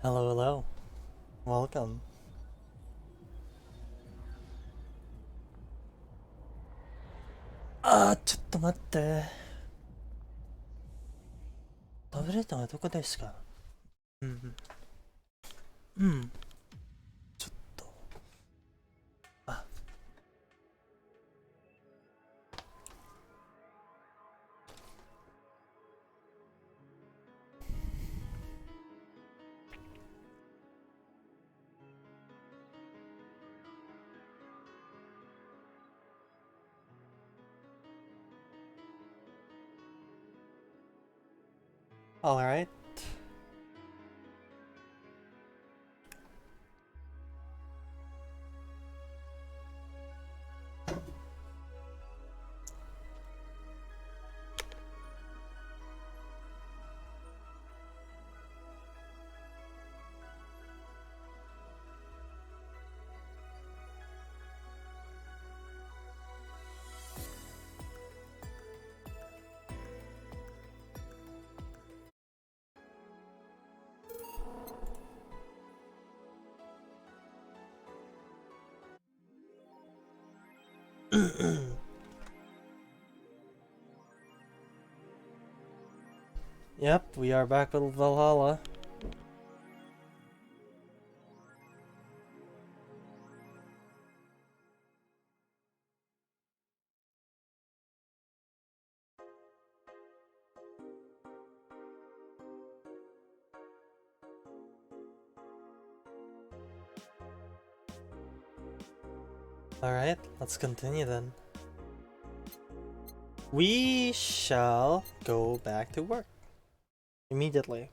Hello, hello. Welcome.ちょっと待って。タブレットはどこですか？うん。うん。ちょっと。あ、alright. Yep, we are back with Valhalla. Alright, let's continue then. We shall go back to work immediately.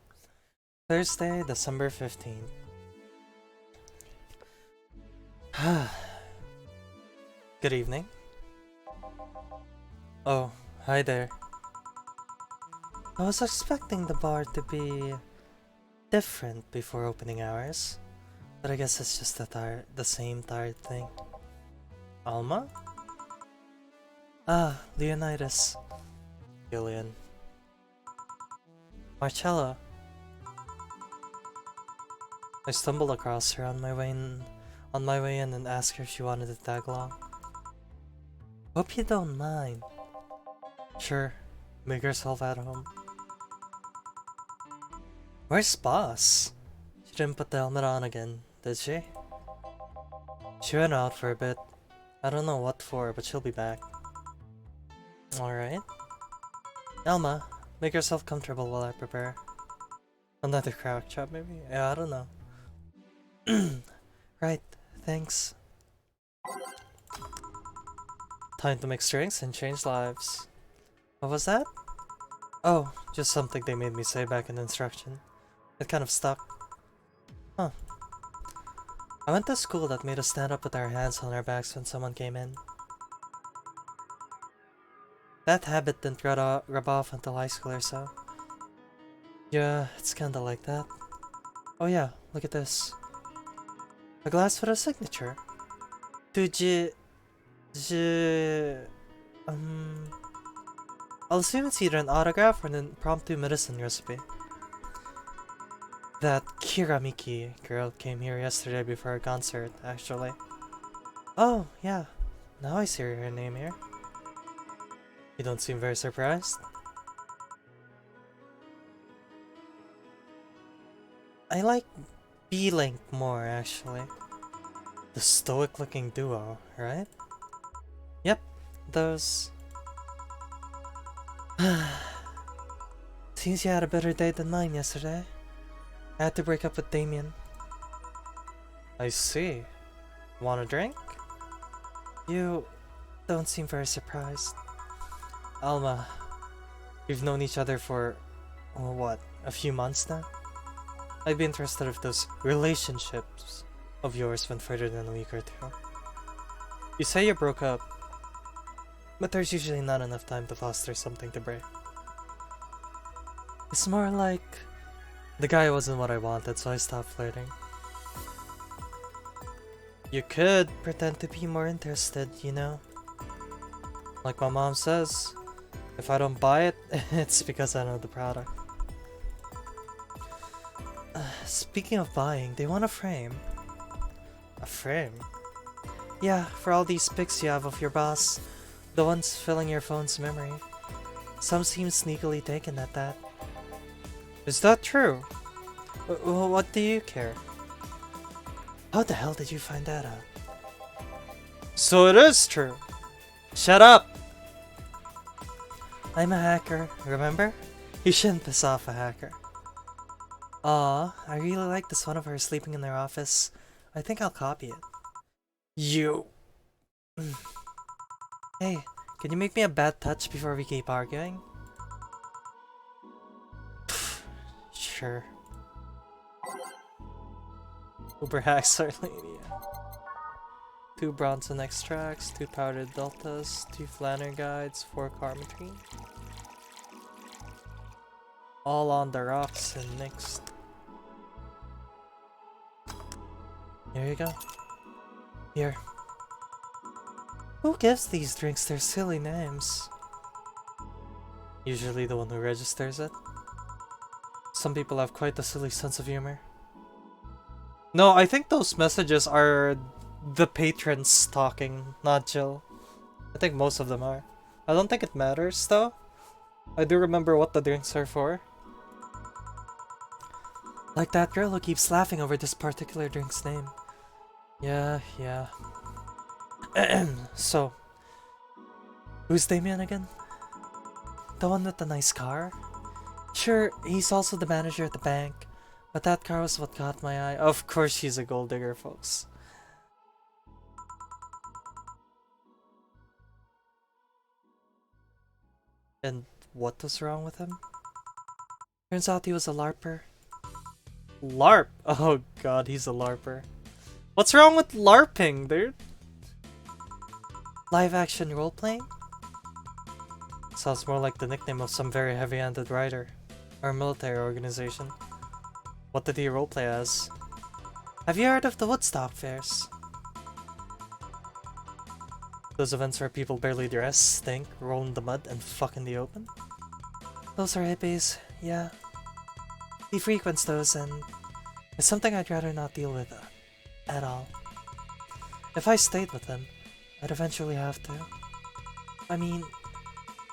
Thursday, December 15th. Good evening. Oh, hi there. I was expecting the bar to be different before opening hours, but I guess it's just the same tired thing. Alma? Ah, Leonidas. Gillian. Marcella. I stumbled across her on my way in and asked her if she wanted to tag along. Hope you don't mind. Sure, make yourself at home. Where's Boss? She didn't put the helmet on again, did she? She went out for a bit. I don't know what for, but she'll be back. Alright. Elma, make yourself comfortable while I prepare. Another crack chop, maybe? Yeah, I don't know. Right, thanks. Time to mix drinks and change lives. What was that? Oh, just something they made me say back in instruction. It kind of stuck. Huh. I went to school that made us stand up with our hands on our backs when someone came in. That habit didn't rub off until high school or so. Yeah, it's kinda like that. Oh yeah, look at this. A glass with a signature. To I'll assume it's either an autograph or an impromptu medicine recipe. That Kiramiki girl came here yesterday before a concert, actually. Oh, yeah. Now I see her name here. You don't seem very surprised. I like B-Link more, actually. The stoic-looking duo, right? Yep, those... Seems you had a better day than mine yesterday. I had to break up with Damien. I see. Want a drink? You don't seem very surprised. Alma, we've known each other for, what, a few months now? I'd be interested if those relationships of yours went further than a week or two. You say you broke up, but there's usually not enough time to foster something to break. It's more like the guy wasn't what I wanted, so I stopped flirting. You could pretend to be more interested, you know? Like my mom says, if I don't buy it, it's because I know the product. Speaking of buying, they want a frame. A frame? Yeah, for all these pics you have of your boss. The ones filling your phone's memory. Some seem sneakily taken at that. Is that true? What do you care? How the hell did you find that out? So it is true! Shut up! I'm a hacker, remember? You shouldn't piss off a hacker. Aw, I really like this one of her sleeping in their office. I think I'll copy it. You... Hey, can you make me a bad touch before we keep arguing? Sure. Uber hacks are lady. 2 Bronson extracts, 2 powdered deltas, 2 flanner guides, 4 carmetry. All on the rocks and mixed. Here you go. Here. Who gives these drinks their silly names? Usually the one who registers it. Some people have quite a silly sense of humor. No, I think those messages are the patrons talking, not Jill. I think most of them are. I don't think it matters though. I do remember what the drinks are for. Like that girl who keeps laughing over this particular drink's name. Yeah. So, who's Damien again? The one with the nice car? Sure, he's also the manager at the bank, but that car was what caught my eye. Of course she's a gold digger, folks. And what was wrong with him? Turns out he was a LARPer. LARP? Oh god, he's a LARPer. What's wrong with LARPing, dude? Live action role-playing? Sounds more like the nickname of some very heavy-handed writer. Or military organization. What did he roleplay as? Have you heard of the Woodstock fairs? Those events where people barely dress, stink, roll in the mud, and fuck in the open? Those are hippies, yeah. He frequents those, and it's something I'd rather not deal with at all. If I stayed with him, I'd eventually have to. I mean,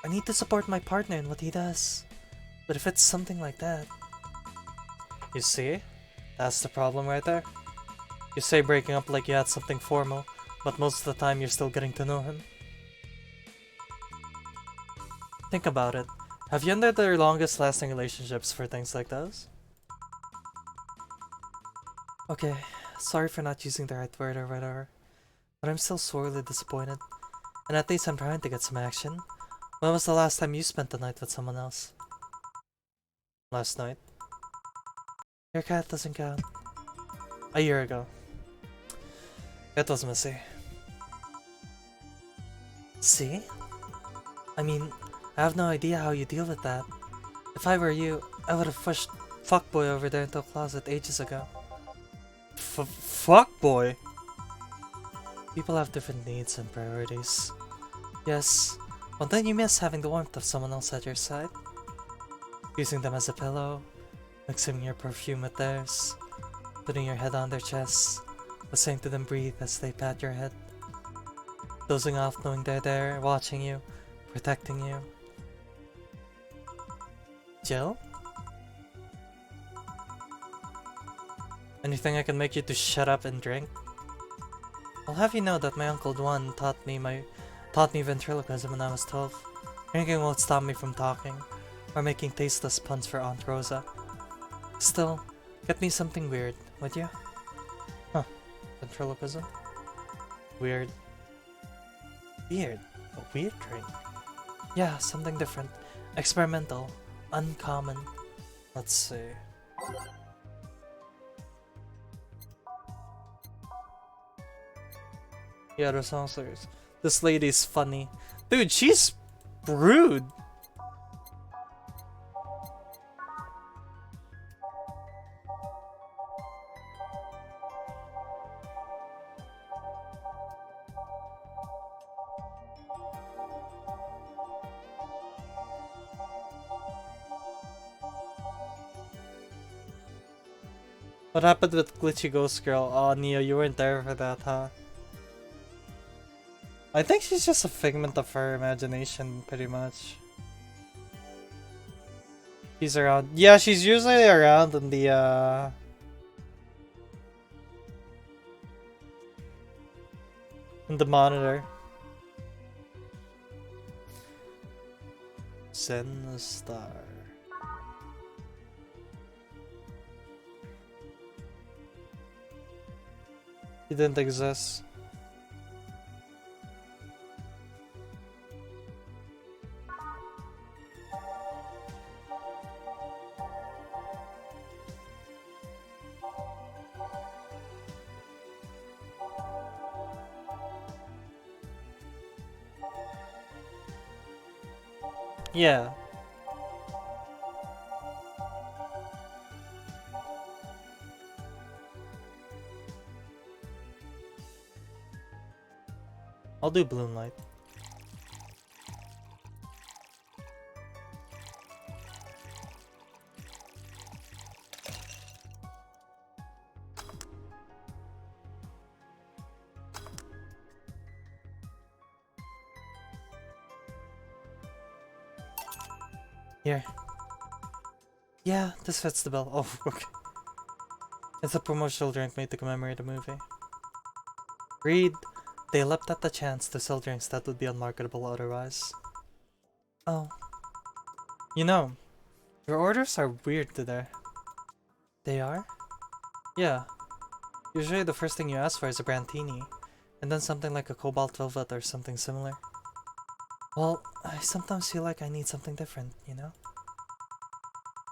I need to support my partner in what he does. But if it's something like that... You see? That's the problem right there. You say breaking up like you had something formal, but most of the time you're still getting to know him. Think about it. Have you ended their longest lasting relationships for things like those? Okay, sorry for not using the right word or whatever, but I'm still sorely disappointed. And at least I'm trying to get some action. When was the last time you spent the night with someone else? Last night. Your cat doesn't count. A year ago. It was messy. See? I mean, I have no idea how you deal with that. If I were you, I would have pushed fuckboy over there into a closet ages ago. Fuckboy? People have different needs and priorities. Yes, but then you miss having the warmth of someone else at your side. Using them as a pillow, mixing your perfume with theirs, putting your head on their chest, listening to them breathe as they pat your head. Dozing off knowing they're there, watching you, protecting you. Jill? Anything I can make you to shut up and drink? I'll have you know that my Uncle Duan taught me ventriloquism when I was 12. Drinking won't stop me from talking, or making tasteless puns for Aunt Rosa. Still, get me something weird, would you? Huh, ventriloquism? Weird. Weird? A weird drink? Yeah, something different. Experimental. Uncommon. Let's see. Yeah, the song's serious. This lady's funny. Dude, she's rude. What happened with Glitchy Ghost Girl? Oh, Neo, you weren't there for that, huh? I think she's just a figment of her imagination, pretty much. She's around. Yeah, she's usually around in the monitor. Zen Star. He didn't exist. Yeah. I'll do Bloom Light. Here. Yeah, this fits the bill. Oh, okay. It's a promotional drink made to commemorate the movie. Read. They leapt at the chance to sell drinks that would be unmarketable otherwise. Oh. You know, your orders are weird today. They are? Yeah. Usually the first thing you ask for is a Brantini, and then something like a Cobalt Velvet or something similar. Well, I sometimes feel like I need something different, you know?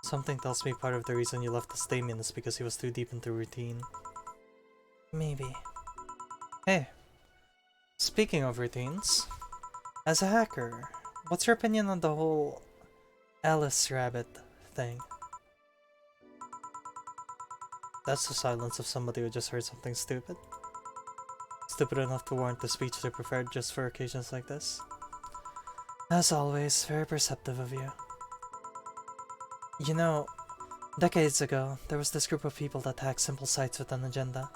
Something tells me part of the reason you left the Damien is because he was too deep into routine. Maybe. Hey. Speaking of routines, as a hacker, what's your opinion on the whole Alice Rabbit thing? That's the silence of somebody who just heard something stupid. Stupid enough to warrant the speech they prepared just for occasions like this. As always, very perceptive of you. You know, decades ago, there was this group of people that hacked simple sites with an agenda.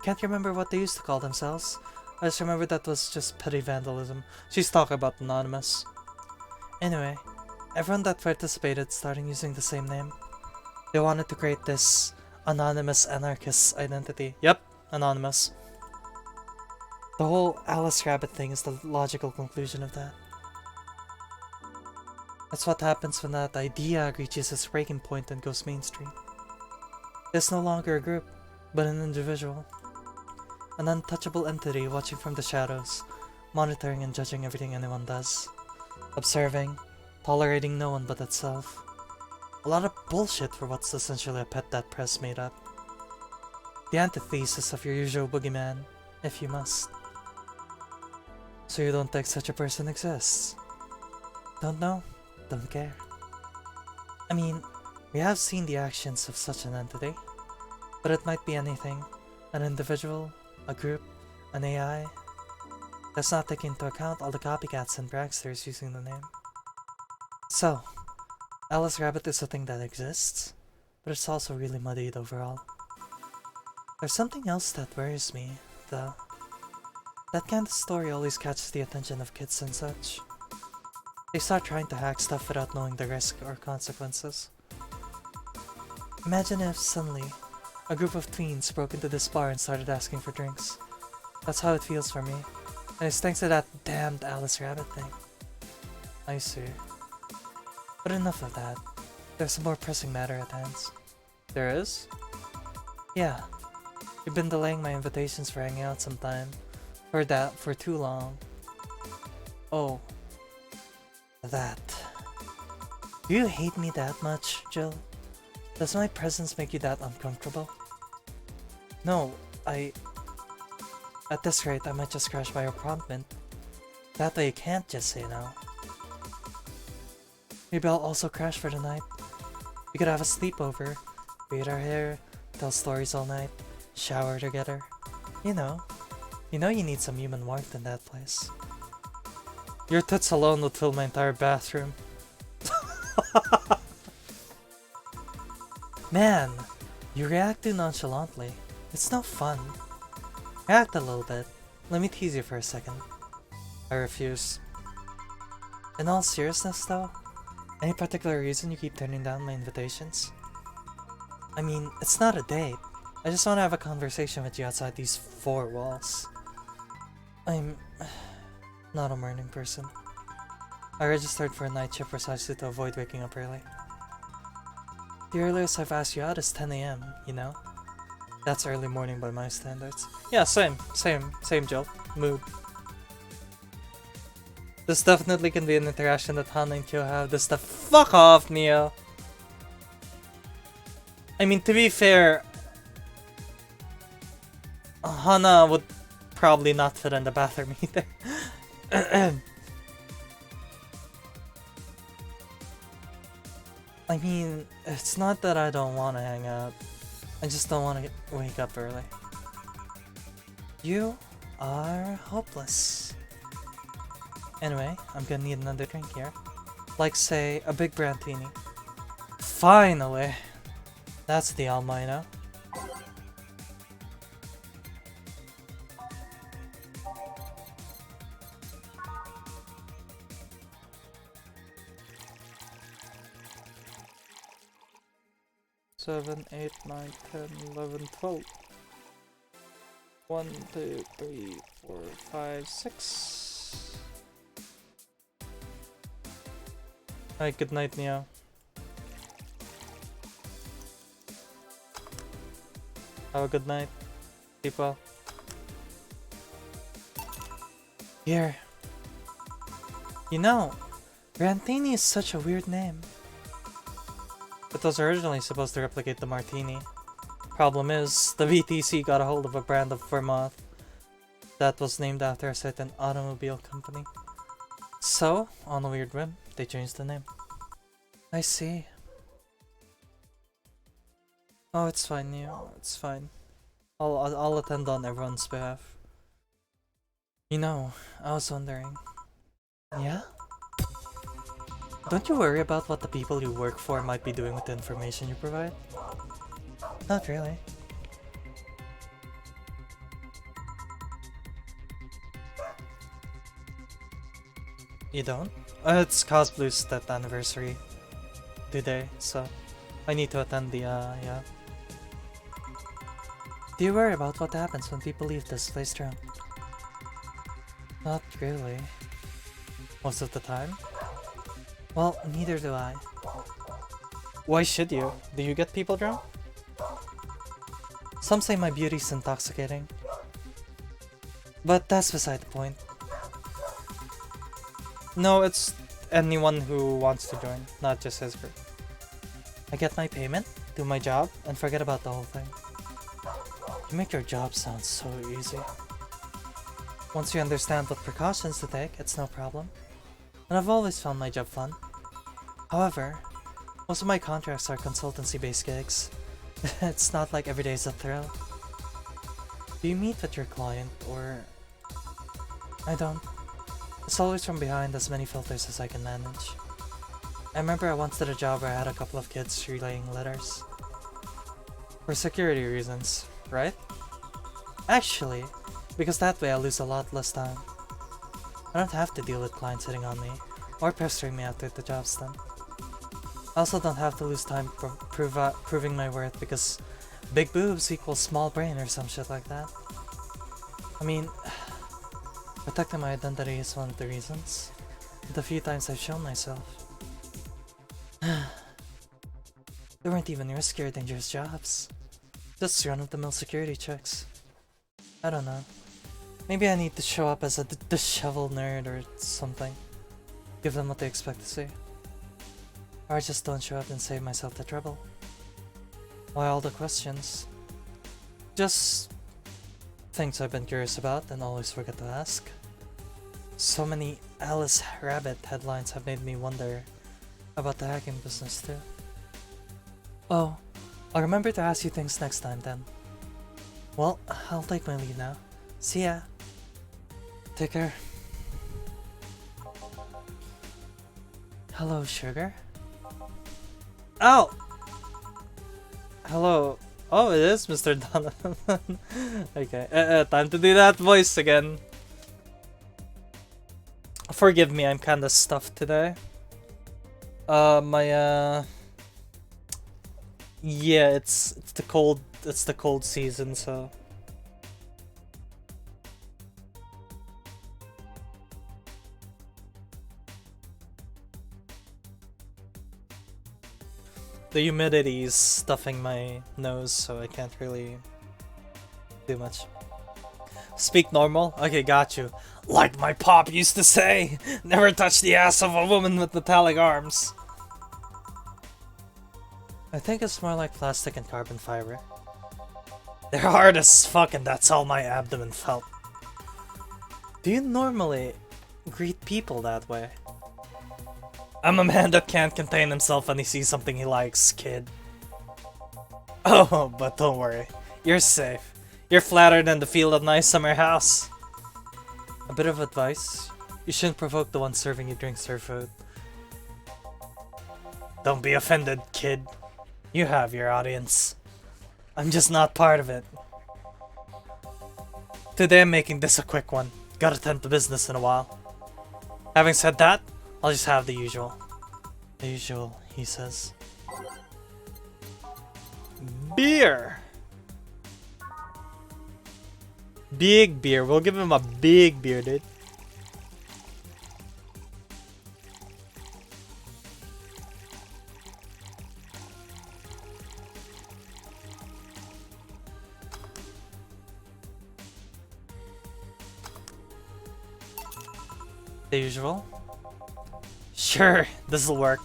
Can't remember what they used to call themselves. I just remember that was just petty vandalism. She's talking about Anonymous. Anyway, everyone that participated started using the same name. They wanted to create this anonymous anarchist identity. Yep, Anonymous. The whole Alice Rabbit thing is the logical conclusion of that. That's what happens when that idea reaches its breaking point and goes mainstream. It's no longer a group, but an individual. An untouchable entity watching from the shadows, monitoring and judging everything anyone does. Observing, tolerating no one but itself. A lot of bullshit for what's essentially a pet that press made up. The antithesis of your usual boogeyman, if you must. So you don't think such a person exists? Don't know? Don't care. I mean, we have seen the actions of such an entity, but it might be anything. An individual, a group, an AI. Let's not take into account all the copycats and pranksters using the name. So, Alice Rabbit is a thing that exists, but it's also really muddied overall. There's something else that worries me, though. That kind of story always catches the attention of kids and such. They start trying to hack stuff without knowing the risk or consequences. Imagine if, suddenly, a group of tweens broke into this bar and started asking for drinks. That's how it feels for me, and it's thanks to that damned Alice Rabbit thing. I see. But enough of that. There's a more pressing matter at hand. There is? Yeah. You've been delaying my invitations for hanging out sometime. For too long. Oh. That. Do you hate me that much, Jill? Does my presence make you that uncomfortable? No, At this rate, I might just crash by your promptment. That way you can't just say no. Maybe I'll also crash for the night. We could have a sleepover, braid our hair, tell stories all night, shower together. You know you need some human warmth in that place. Your tits alone would fill my entire bathroom. Man, You react too nonchalantly. It's no fun. React a little bit. Let me tease you for a second. I refuse. In all seriousness though, any particular reason you keep turning down my invitations? I mean, it's not a date. I just want to have a conversation with you outside these four walls. I'm not a morning person. I registered for a night shift precisely to avoid waking up early. The earliest I've asked you out is 10 AM, you know? That's early morning by my standards. Yeah, same, Joe. Mood. This definitely can be an interaction that Hana and Kyo have. This stuff. Fuck off, Neo! I mean, to be fair, Hana would probably not fit in the bathroom either. I mean, it's not that I don't want to hang out. I just don't want to wake up early. You are hopeless. Anyway, I'm gonna need another drink here. Like, say, a big brandini. Finally! That's the Almino. 7, 8, 9, 10, 11, 12. 1, 2, 3, 4, 5, 6. Alright, good night, Neo. Have a good night. Sleep well. Here. You know, Rantini is such a weird name. It was originally supposed to replicate the martini. Problem is, the VTC got a hold of a brand of Vermouth that was named after a certain automobile company. So, on a weird whim, they changed the name. I see. Oh, it's fine, Neo. It's fine. I'll attend on everyone's behalf. You know, I was wondering. Yeah? Don't you worry about what the people you work for might be doing with the information you provide? Not really. You don't? It's Cosblue's 10th anniversary today, so I need to attend the, yeah. Do you worry about what happens when people leave this place drunk? Not really. Most of the time? Well, neither do I. Why should you? Do you get people drunk? Some say my beauty's intoxicating. But that's beside the point. No, it's anyone who wants to join, not just his group. I get my payment, do my job, and forget about the whole thing. You make your job sound so easy. Once you understand what precautions to take, it's no problem. And I've always found my job fun. However, most of my contracts are consultancy-based gigs. It's not like every day is a thrill. Do you meet with your client, or... I don't. It's always from behind, as many filters as I can manage. I remember I once did a job where I had a couple of kids relaying letters. For security reasons, right? Actually, because that way I lose a lot less time. I don't have to deal with clients hitting on me, or pestering me after the job's done. I also don't have to lose time proving my worth because big boobs equals small brain or some shit like that. I mean, protecting my identity is one of the reasons. The few times I've shown myself. There weren't even risky or dangerous jobs. Just run-of-the-mill security checks. I don't know. Maybe I need to show up as a disheveled nerd or something. Give them what they expect to see. Or I just don't show up and save myself the trouble. Why all the questions? Just things I've been curious about and always forget to ask. So many Alice Rabbit headlines have made me wonder about the hacking business too. Oh, I'll remember to ask you things next time then. Well, I'll take my leave now. See ya. Take care. Hello, sugar? Ow! Hello, Oh, it is Mr. Donovan. Okay, time to do that voice again. Forgive me, I'm kinda stuffed today. Yeah, it's the cold season, so. The humidity is stuffing my nose, so I can't really do much. Speak normal? Okay, got you. Like my pop used to say, never touch the ass of a woman with metallic arms. I think it's more like plastic and carbon fiber. They're hard as fuck and that's all my abdomen felt. Do you normally greet people that way? I'm a man that can't contain himself when he sees something he likes, kid. Oh, but don't worry. You're safe. You're flatter than the field of nice summer house. A bit of advice. You shouldn't provoke the one serving you drinks or food. Don't be offended, kid. You have your audience. I'm just not part of it. Today I'm making this a quick one. Gotta tend to business in a while. Having said that, I'll just have the usual. The usual, he says. Beer! Big beer. We'll give him a big beer, dude. The usual. Sure, this'll work.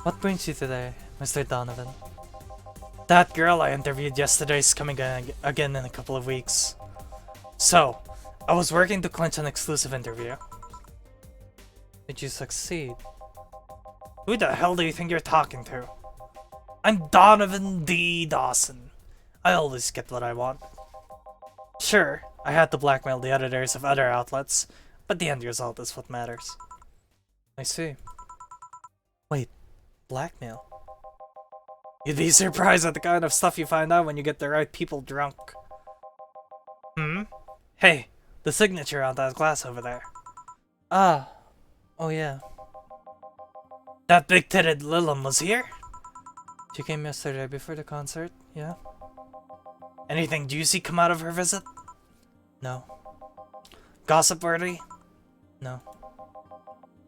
What brings you today, Mr. Donovan? That girl I interviewed yesterday is coming again in a couple of weeks. So, I was working to clinch an exclusive interview. Did you succeed? Who the hell do you think you're talking to? I'm Donovan D. Dawson. I always get what I want. Sure, I had to blackmail the editors of other outlets, but the end result is what matters. I see. Wait, blackmail? You'd be surprised at the kind of stuff you find out when you get the right people drunk. Hmm? Hey, the signature on that glass over there. Ah. Oh yeah. That big-titted Lilum was here? She came yesterday before the concert, yeah? Anything juicy come out of her visit? No. Gossip-worthy? No.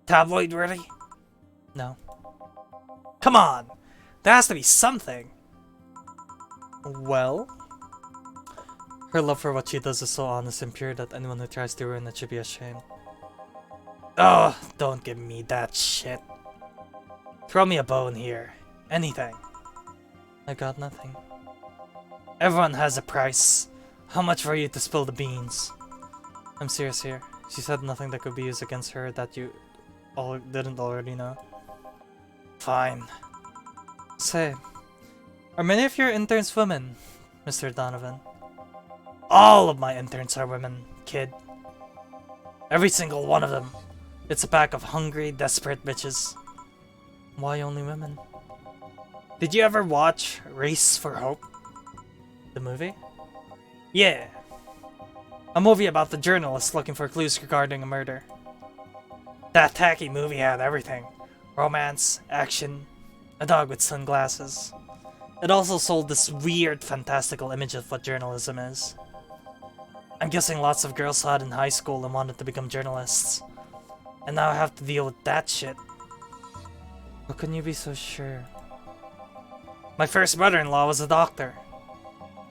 Tabloid-worthy? No. Come on! There has to be something! Well? Her love for what she does is so honest and pure that anyone who tries to ruin it should be ashamed. Oh, don't give me that shit. Throw me a bone here. Anything. I got nothing. Everyone has a price. How much for you to spill the beans? I'm serious here. She said nothing that could be used against her that you didn't already know. Fine. Say, are many of your interns women, Mr. Donovan? All of my interns are women, kid. Every single one of them. It's a pack of hungry, desperate bitches. Why only women? Did you ever watch Race for Hope? The movie? Yeah. A movie about the journalist looking for clues regarding a murder. That tacky movie had everything. Romance, action, a dog with sunglasses. It also sold this weird, fantastical image of what journalism is. I'm guessing lots of girls saw it in high school and wanted to become journalists. And now I have to deal with that shit. How can you be so sure? My first brother-in-law was a doctor.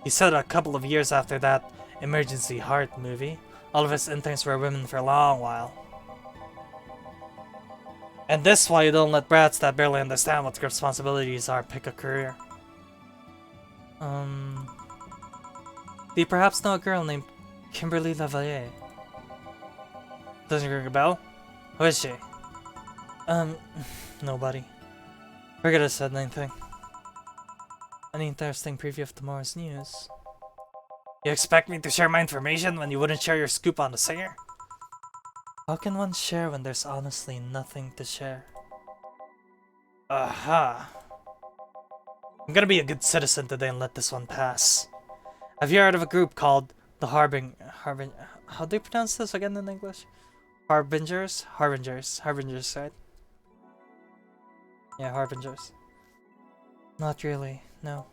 He said a couple of years after that Emergency Heart movie, all of his interns were women for a long while. And this is why you don't let brats that barely understand what responsibilities are pick a career. Do you perhaps know a girl named Kimberly Lavalier? Doesn't ring a bell? Who is she? Nobody. Forget I said anything. An interesting preview of tomorrow's news. You expect me to share my information when you wouldn't share your scoop on the singer? How can one share when there's honestly nothing to share? Aha. I'm gonna be a good citizen today and let this one pass. Have you heard of a group called the how do you pronounce this again in English? Harbingers, right? Yeah, Harbingers. Not really, no.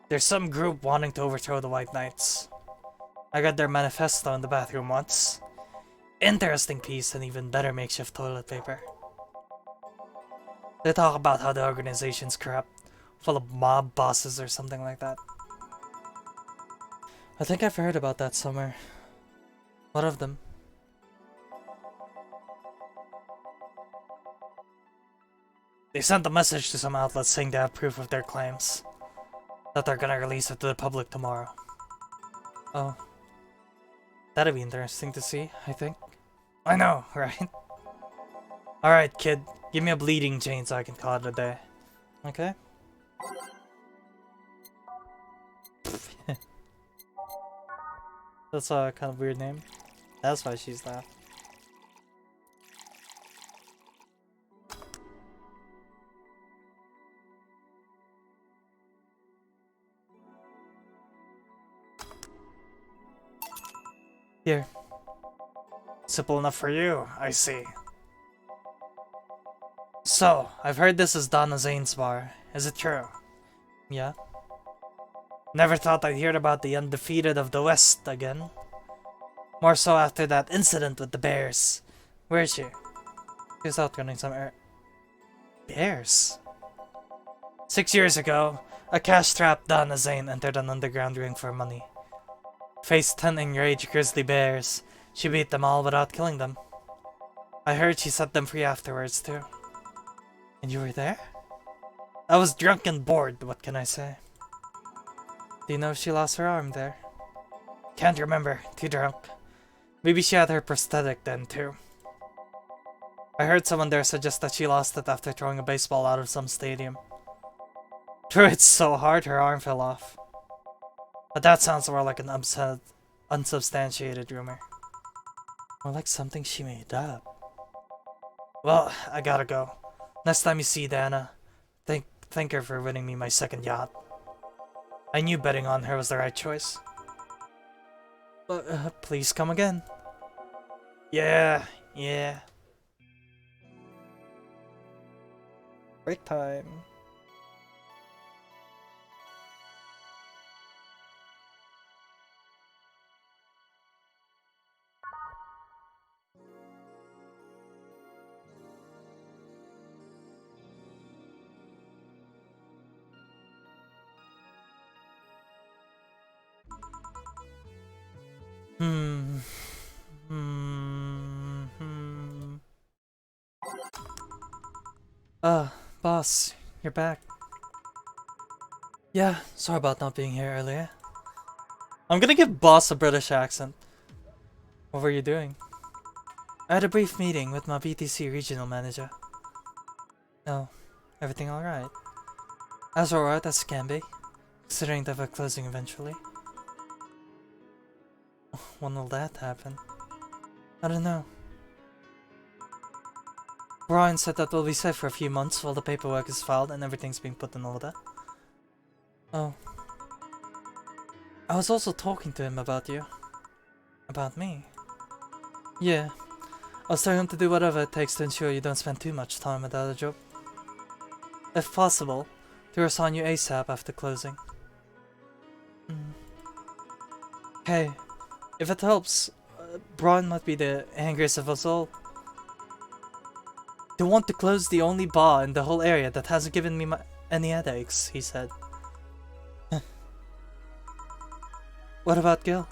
There's some group wanting to overthrow the White Knights. I read their manifesto in the bathroom once. Interesting piece and even better makeshift toilet paper. They talk about how the organization's corrupt, full of mob bosses or something like that. I think I've heard about that somewhere. What of them? They sent a message to some outlets saying they have proof of their claims. That they're gonna release it to the public tomorrow. Oh. That'd be interesting to see, I think. I know, right? Alright, kid. Give me a bleeding chain so I can call it a day. Okay? That's a kind of weird name. That's why she's laughing. Here. Simple enough for you, I see. So, I've heard this is Donna Zane's bar. Is it true? Yeah. Never thought I'd hear about the undefeated of the West again. More so after that incident with the bears. Where is she? She's out running some bears? 6 years ago, a cash-strapped Donna Zane entered an underground ring for money. Faced 10 enraged grizzly bears. She beat them all without killing them. I heard she set them free afterwards too. And you were there? I was drunk and bored, what can I say? Do you know if she lost her arm there? Can't remember, too drunk. Maybe she had her prosthetic then too. I heard someone there suggest that she lost it after throwing a baseball out of some stadium. Threw it so hard her arm fell off. But that sounds more like an unsubstantiated rumor. More like something she made up. Well, I gotta go. Next time you see Dana, thank her for winning me my second yacht. I knew betting on her was the right choice. But, please come again. Yeah. Break time. Boss, you're back. Yeah, sorry about not being here earlier. I'm gonna give boss a British accent. What were you doing? I had a brief meeting with my BTC regional manager. Oh, everything alright? As alright as can be, considering that we're closing eventually. When will that happen? I don't know. Brian said that we'll be safe for a few months while the paperwork is filed and everything's being put in order. Oh. I was also talking to him about you. About me? Yeah. I was telling him to do whatever it takes to ensure you don't spend too much time without a job. If possible, to assign you ASAP after closing. Hey, if it helps, Brian might be the angriest of us all. They want to close the only bar in the whole area that hasn't given me any headaches, he said. What about Gil?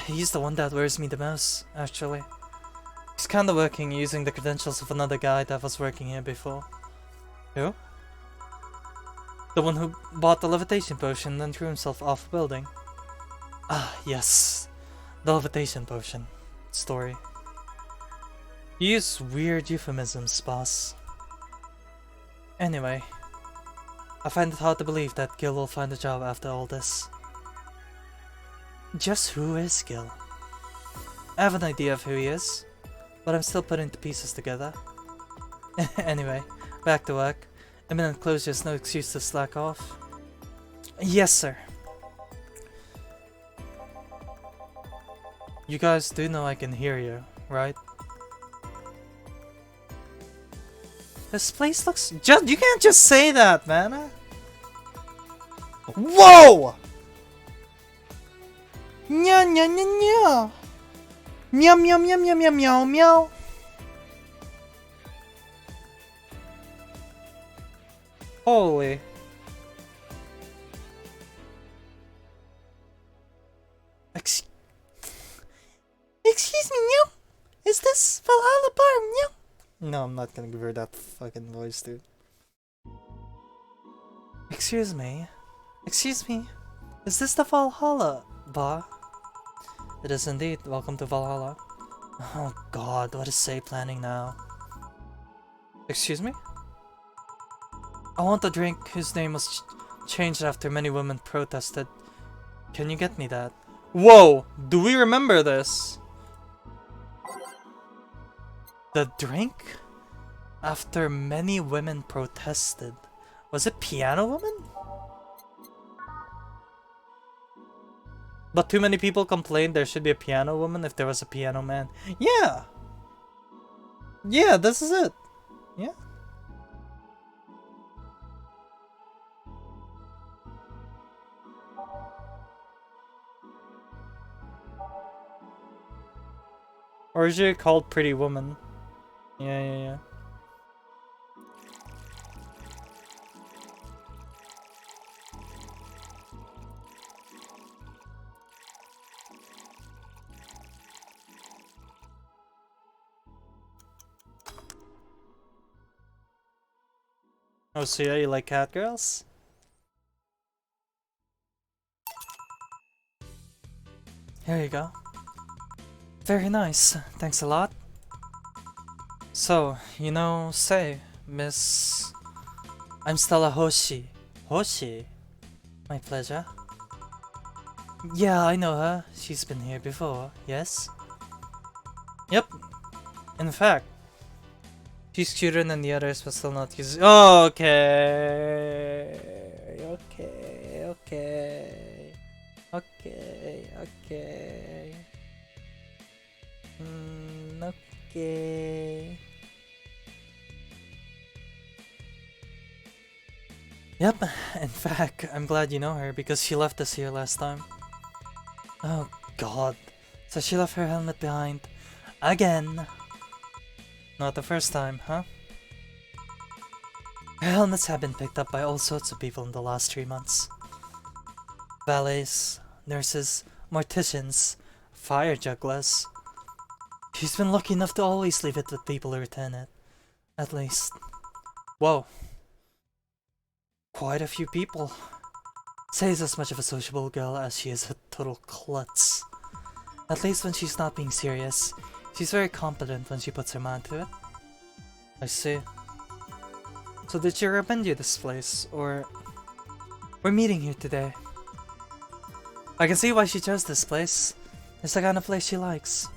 He's the one that worries me the most, actually. He's kinda working using the credentials of another guy that was working here before. Who? The one who bought the levitation potion and threw himself off a building. Ah, yes. The levitation potion. Story. You use weird euphemisms, boss. Anyway, I find it hard to believe that Gil will find a job after all this. Just who is Gil? I have an idea of who he is, but I'm still putting the pieces together. Anyway, back to work. Imminent closure is no excuse to slack off. Yes, sir. You guys do know I can hear you, right? This place looks... You can't just say that, man! Whoa! Nya nya nya nya! Meow meow meow meow meow meow meow! Holy... Excuse me, Meow? Is this Valhalla bar, Meow? No, I'm not gonna give her that fucking voice, dude. Excuse me? Excuse me? Is this the Valhalla bar? It is indeed. Welcome to Valhalla. Oh god, what is Say planning now? Excuse me? I want a drink whose name was changed after many women protested. Can you get me that? Whoa! Do we remember this? The drink? After many women protested. Was it Piano Woman? But too many people complained there should be a Piano Woman if there was a Piano Man. Yeah! Yeah, this is it. Yeah. Or is it called Pretty Woman? Yeah. Oh, so yeah, you like cat girls? Here you go. Very nice. Thanks a lot. So, you know, say, Miss... I'm Stella Hoshi. Hoshi? My pleasure. Yeah, I know her. She's been here before, yes? Yep. In fact, she's cuter than the others, but still not using... Oh, okay. Okay. Yep, in fact, I'm glad you know her because she left us here last time. Oh god. So she left her helmet behind. Again. Not the first time, huh? Her helmets have been picked up by all sorts of people in the last 3 months. Valets, nurses, morticians, fire jugglers. She's been lucky enough to always leave it with people who return it. At least. Whoa. Quite a few people. Say's as much of a sociable girl as she is a total klutz. At least when she's not being serious. She's very competent when she puts her mind to it. I see. So did she recommend you this place, or... We're meeting here today. I can see why she chose this place. It's the kind of place she likes.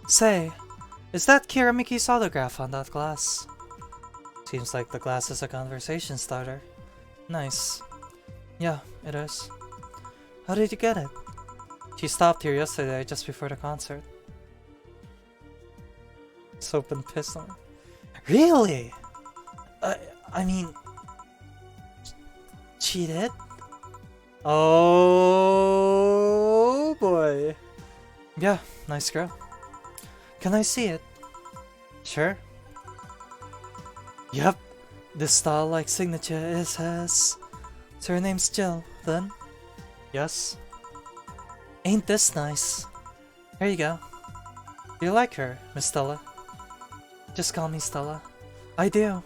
Say, is that Kiramiki's autograph on that glass? Seems like the glass is a conversation starter. Nice. Yeah, it is. How did you get it? She stopped here yesterday, just before the concert. Soap and pistol. Really? I mean... Cheated? Oh boy. Yeah, nice girl. Can I see it? Sure. Yep, this style-like signature is hers. So her name's Jill, then? Yes. Ain't this nice? Here you go. Do you like her, Miss Stella? Just call me Stella. I do.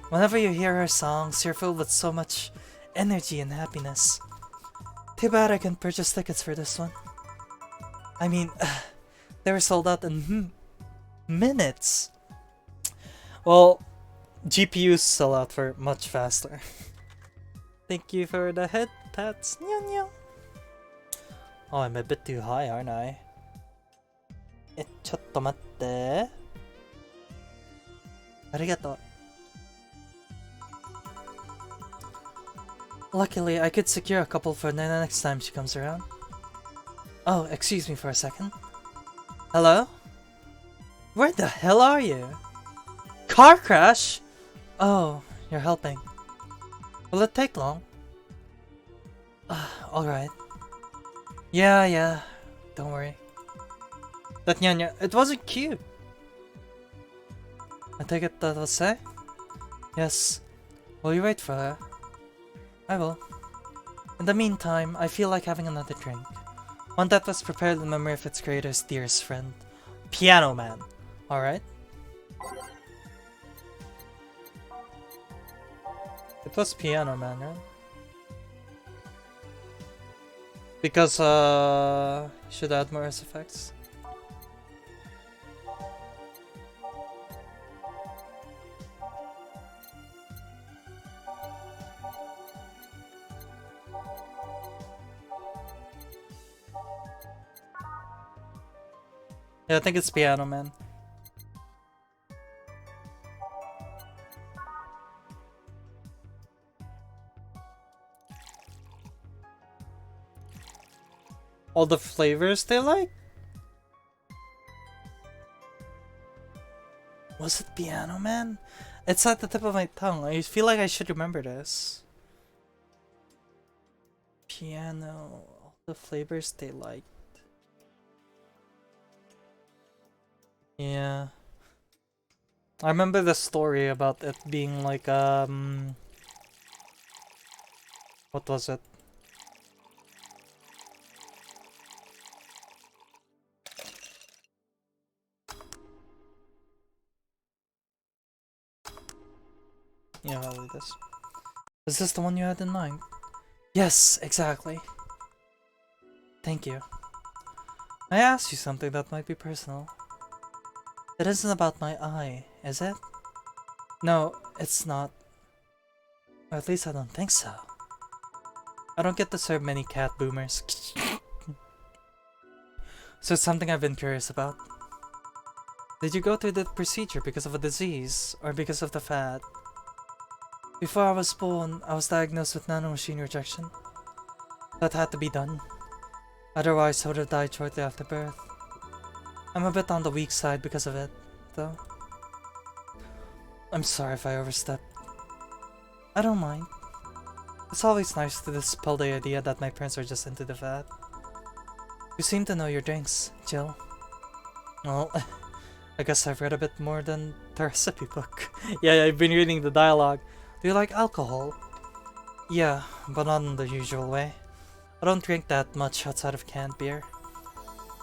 Whenever you hear her songs, you're filled with so much energy and happiness. Too bad I can purchase tickets for this one. I mean, they were sold out in minutes. Well, GPUs sell out for much faster. Thank you for the head pats. Oh, I'm a bit too high, aren't I? ちょっと待って. Arigato. Luckily, I could secure a couple for the next time she comes around. Oh, excuse me for a second. Hello? Where the hell are you? Car crash? Oh, you're helping. Will it take long? Alright. Yeah, don't worry. That nyanya, it wasn't cute. I take it that was say? Yes. Will you wait for her? I will. In the meantime, I feel like having another drink. One that was prepared in memory of its creator's dearest friend. Piano Man. Alright. It was Piano Man, right? Because, should add more S effects. Yeah, I think it's Piano Man. All the flavors they like? Was it Piano Man? It's at the tip of my tongue. I feel like I should remember this. Piano. All the flavors they liked. Yeah. I remember the story about it being like, what was it? Yeah, I'll read this. Is this the one you had in mind? Yes, exactly. Thank you. May I ask you something that might be personal? It isn't about my eye, is it? No, it's not. Or at least I don't think so. I don't get to serve many cat boomers. So it's something I've been curious about. Did you go through the procedure because of a disease, or because of the fad? Before I was born, I was diagnosed with nanomachine rejection. That had to be done. Otherwise, I would have died shortly after birth. I'm a bit on the weak side because of it, though. I'm sorry if I overstepped. I don't mind. It's always nice to dispel the idea that my parents are just into the fad. You seem to know your drinks, Jill. Well, I guess I've read a bit more than the recipe book. Yeah, I've been reading the dialogue. Do you like alcohol? Yeah, but not in the usual way. I don't drink that much outside of canned beer.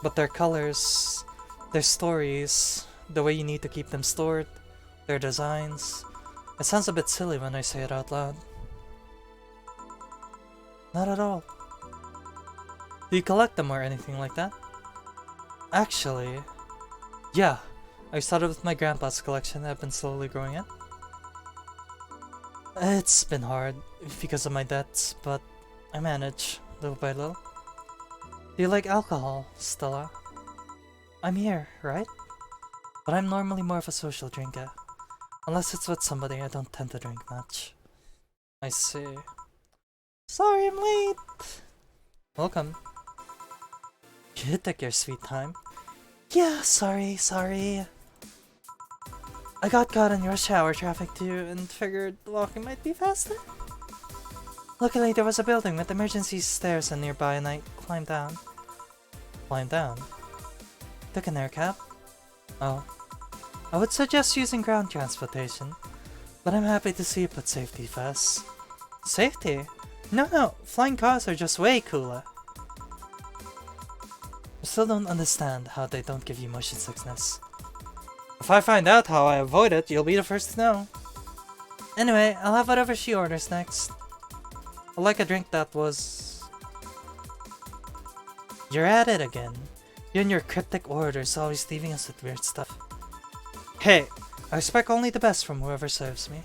But their colors, their stories, the way you need to keep them stored, their designs. It sounds a bit silly when I say it out loud. Not at all. Do you collect them or anything like that? Actually, yeah. I started with my grandpa's collection and I've been slowly growing it. It's been hard because of my debts, but I manage, little by little. Do you like alcohol, Stella? I'm here, right? But I'm normally more of a social drinker. Unless it's with somebody, I don't tend to drink much. I see. Sorry I'm late! Welcome. You took your sweet time. Yeah, sorry. I got caught in rush hour traffic too and figured walking might be faster. Luckily there was a building with emergency stairs and nearby and I climbed down. Took an air cab. Oh. I would suggest using ground transportation, but I'm happy to see you put safety first. Safety? No, flying cars are just way cooler. I still don't understand how they don't give you motion sickness. If I find out how I avoid it, you'll be the first to know. Anyway, I'll have whatever she orders next. I like a drink that was... You're at it again. You and your cryptic orders always leaving us with weird stuff. Hey, I expect only the best from whoever serves me.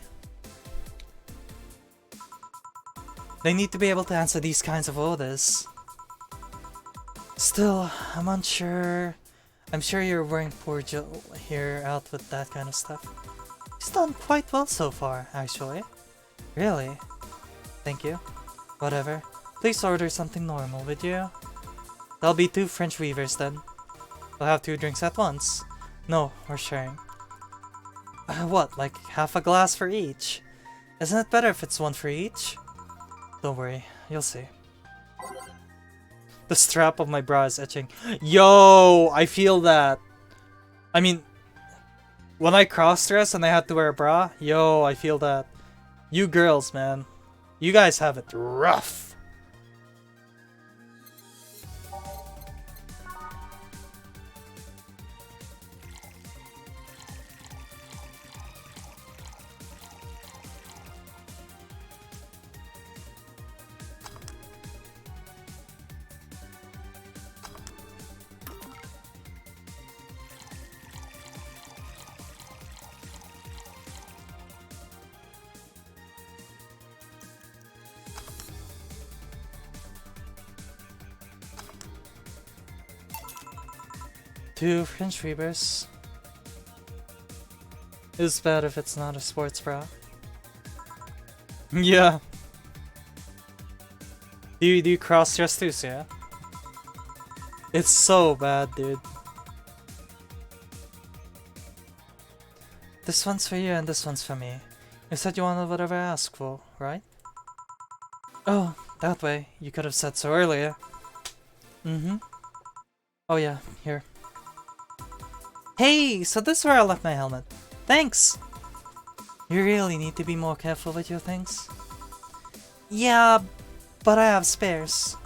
They need to be able to answer these kinds of orders. Still, I'm unsure. I'm sure you're wearing poor Jill here out with that kind of stuff. He's done quite well so far, actually. Really? Thank you. Whatever. Please order something normal, would you? That'll be 2 French weavers then. We'll have 2 drinks at once. No, we're sharing. What, like half a glass for each? Isn't it better if it's 1 for each? Don't worry, you'll see. The strap of my bra is itching. Yo, I feel that. I mean, when I cross-dress and I had to wear a bra, yo, I feel that. You girls, man. You guys have it rough. Two French weavers. It's bad if it's not a sports bra. Yeah. Do you cross-dress too, yeah? It's so bad, dude. This one's for you and this one's for me. You said you wanted whatever I asked for, right? Oh, that way. You could have said so earlier. Mm-hmm. Oh yeah, here. Hey, so this is where I left my helmet. Thanks! You really need to be more careful with your things. Yeah, but I have spares.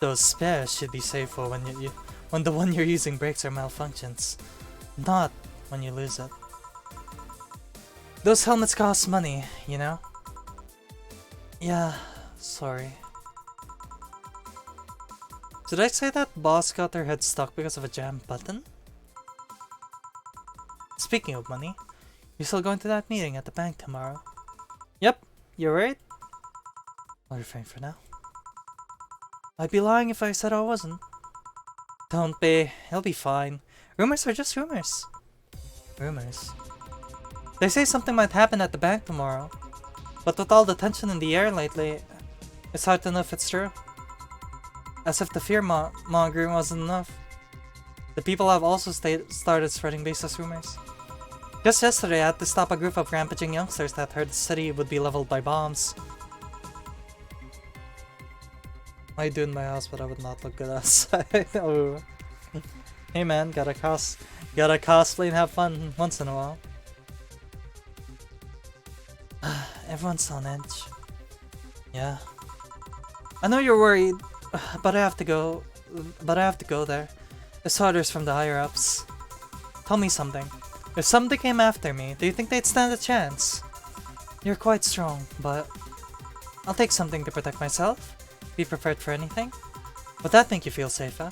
Those spares should be saved for when the one you're using breaks or malfunctions. Not when you lose it. Those helmets cost money, you know? Yeah, sorry. Did I say that boss got their head stuck because of a jammed button? Speaking of money, you're still going to that meeting at the bank tomorrow? Yep, you're right. I'll refrain for now. I'd be lying if I said I wasn't. Don't be, it'll be fine. Rumors are just rumors. Rumors. They say something might happen at the bank tomorrow, but with all the tension in the air lately, it's hard to know if it's true. As if the fear-mongering wasn't enough. The people have also started spreading baseless rumors. Just yesterday, I had to stop a group of rampaging youngsters that heard the city would be leveled by bombs. I'd do in my house, but I would not look good outside. Oh. Hey man, gotta cosplay and have fun once in a while. Everyone's on edge. Yeah. I know you're worried, but I have to go. There. It's orders from the higher-ups. Tell me something. If somebody came after me, do you think they'd stand a chance? You're quite strong, but I'll take something to protect myself. Be prepared for anything. Would that make you feel safer?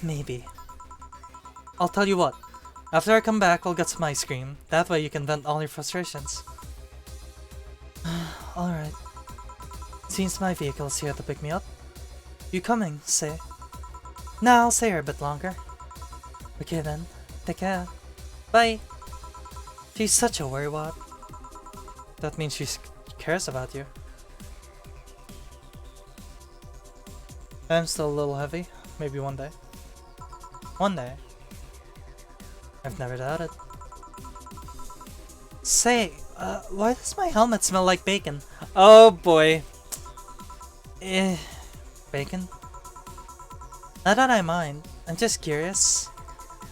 Maybe. I'll tell you what. After I come back, I'll get some ice cream. That way you can vent all your frustrations. Alright. Seems my vehicle's here to pick me up. You coming, say? Nah, I'll stay here a bit longer. Okay then. Take care. Bye! She's such a worrywart. That means she cares about you. I'm still a little heavy. Maybe one day. One day. I've never doubted. Say, why does my helmet smell like bacon? Oh boy. Bacon? Not that I mind. I'm just curious.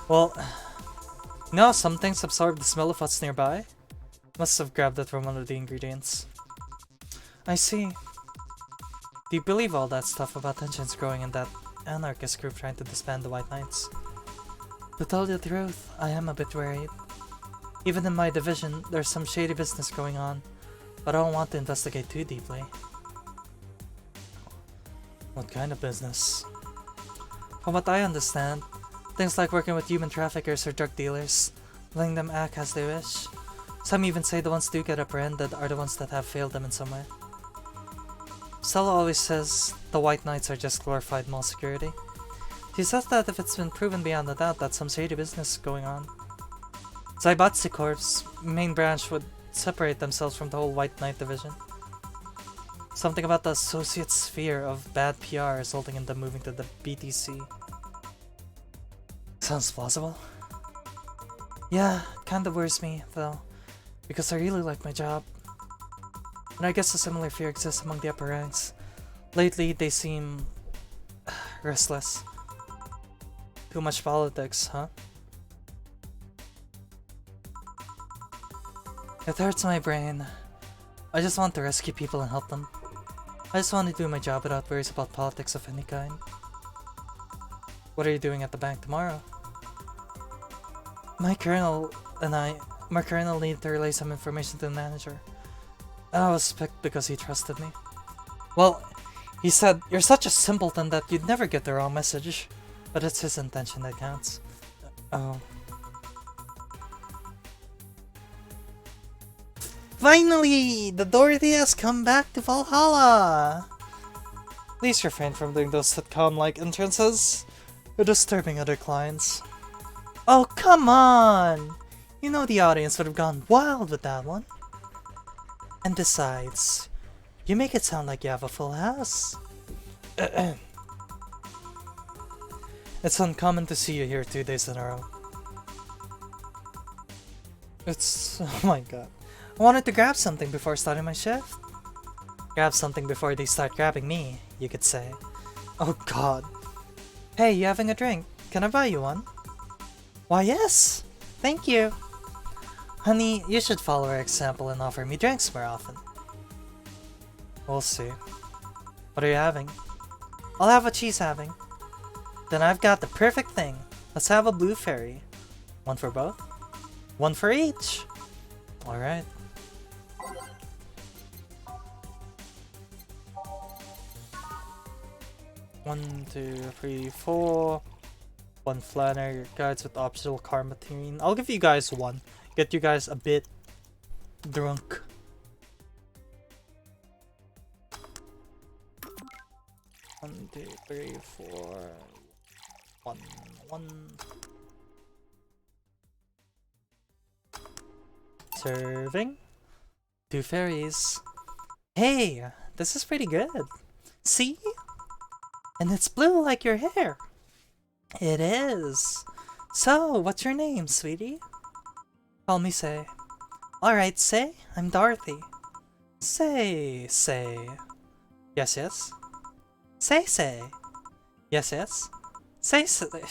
Well, you know how some things absorb the smell of what's nearby? Must have grabbed it from one of the ingredients. I see. Do you believe all that stuff about tensions growing in that anarchist group trying to disband the White Knights? To tell you the truth, I am a bit worried. Even in my division, there's some shady business going on, but I don't want to investigate too deeply. What kind of business? From what I understand, things like working with human traffickers or drug dealers, letting them act as they wish. Some even say the ones who do get apprehended are the ones that have failed them in some way. Stella always says the White Knights are just glorified mall security. She says that if it's been proven beyond a doubt that some shady business is going on, Zaibatsu Corp's main branch would separate themselves from the whole White Knight division. Something about the associate sphere of bad PR resulting in them moving to the BTC. Sounds plausible. Yeah, kinda worries me, though, because I really like my job. And I guess a similar fear exists among the upper ranks. Lately, they seem restless. Too much politics, huh? It hurts my brain. I just want to rescue people and help them. I just want to do my job without worries about politics of any kind. What are you doing at the bank tomorrow? My colonel needed to relay some information to the manager. And I was picked because he trusted me. Well, he said, "You're such a simpleton that you'd never get the wrong message." But it's his intention that counts. Oh. Finally! The Dorothy has come back to Valhalla! Please refrain from doing those sitcom-like entrances. You're disturbing other clients. Oh, come on! You know the audience would have gone wild with that one. And besides, you make it sound like you have a full house. It's uncommon to see you here 2 days in a row. Oh my god. I wanted to grab something before starting my shift. Grab something before they start grabbing me, you could say. Oh god. Hey, you having a drink? Can I buy you one? Why, yes! Thank you! Honey, you should follow our example and offer me drinks more often. We'll see. What are you having? I'll have a cheese having. Then I've got the perfect thing. Let's have a blue fairy. One for both? One for each! Alright. 1, 2, 3, 4. 1 flanner guides with optional karma terrain. I'll give you guys 1. Get you guys a bit drunk. One, two, three, 4. 1, 1. Serving. 2 fairies. Hey, this is pretty good. See? And it's blue like your hair. It is. So, what's your name, sweetie? Call me Say. Alright, Say. I'm Dorothy. Say. Yes, yes. Say. Yes, yes. Say. Say.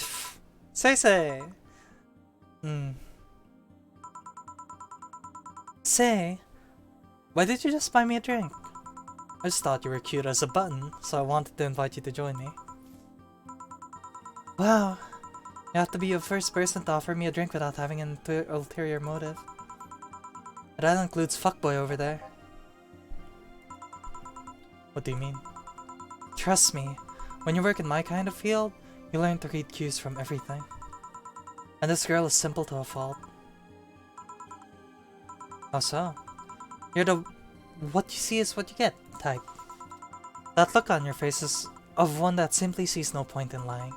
Say. Why did you just buy me a drink? I just thought you were cute as a button, so I wanted to invite you to join me. Wow, you have to be the first person to offer me a drink without having an ulterior motive. And that includes fuckboy over there. What do you mean? Trust me, when you work in my kind of field, you learn to read cues from everything. And this girl is simple to a fault. How so? You're the what you see is what you get type. That look on your face is of one that simply sees no point in lying.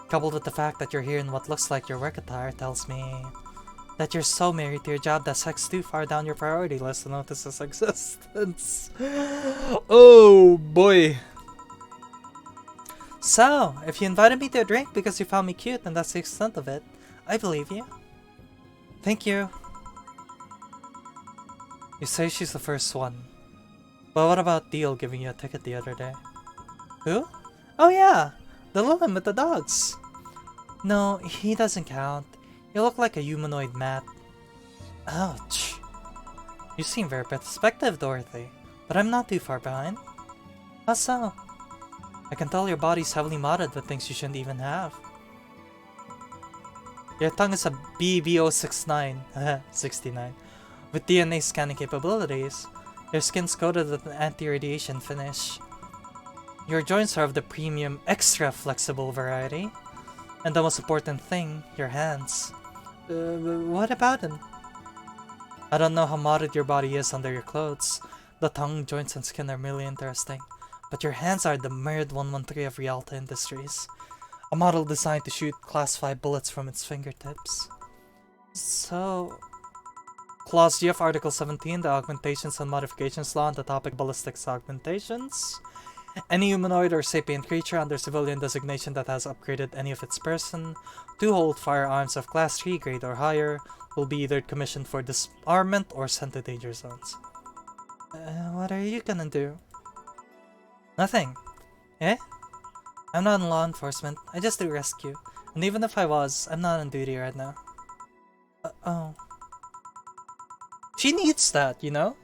Coupled with the fact that you're here in what looks like your work attire tells me that you're so married to your job that sex too far down your priority list to notice its existence. Oh boy. So, if you invited me to a drink because you found me cute and that's the extent of it, I believe you. Thank you. You say she's the first one. But what about Deal giving you a ticket the other day? Who? Oh yeah! The little one with the dogs! No, he doesn't count. You look like a humanoid mat. Ouch. You seem very perspective, Dorothy. But I'm not too far behind. How so? I can tell your body's heavily modded with things you shouldn't even have. Your tongue is a BBO69, 69. With DNA scanning capabilities, your skin's coated with an anti-radiation finish. Your joints are of the premium, extra flexible variety. And the most important thing, your hands. What about them? I don't know how modded your body is under your clothes. The tongue, joints, and skin are merely interesting. But your hands are the Mirrored 113 of Rialta Industries. A model designed to shoot Class 5 bullets from its fingertips. So, Clause G of Article 17, the Augmentations and Modifications Law on the topic ballistics augmentations. Any humanoid or sapient creature under civilian designation that has upgraded any of its person to hold firearms of Class 3 grade or higher will be either commissioned for disarmament or sent to danger zones. What are you gonna do? Nothing. Eh? I'm not in law enforcement, I just do rescue. And even if I was, I'm not on duty right now. Oh. She needs that, you know?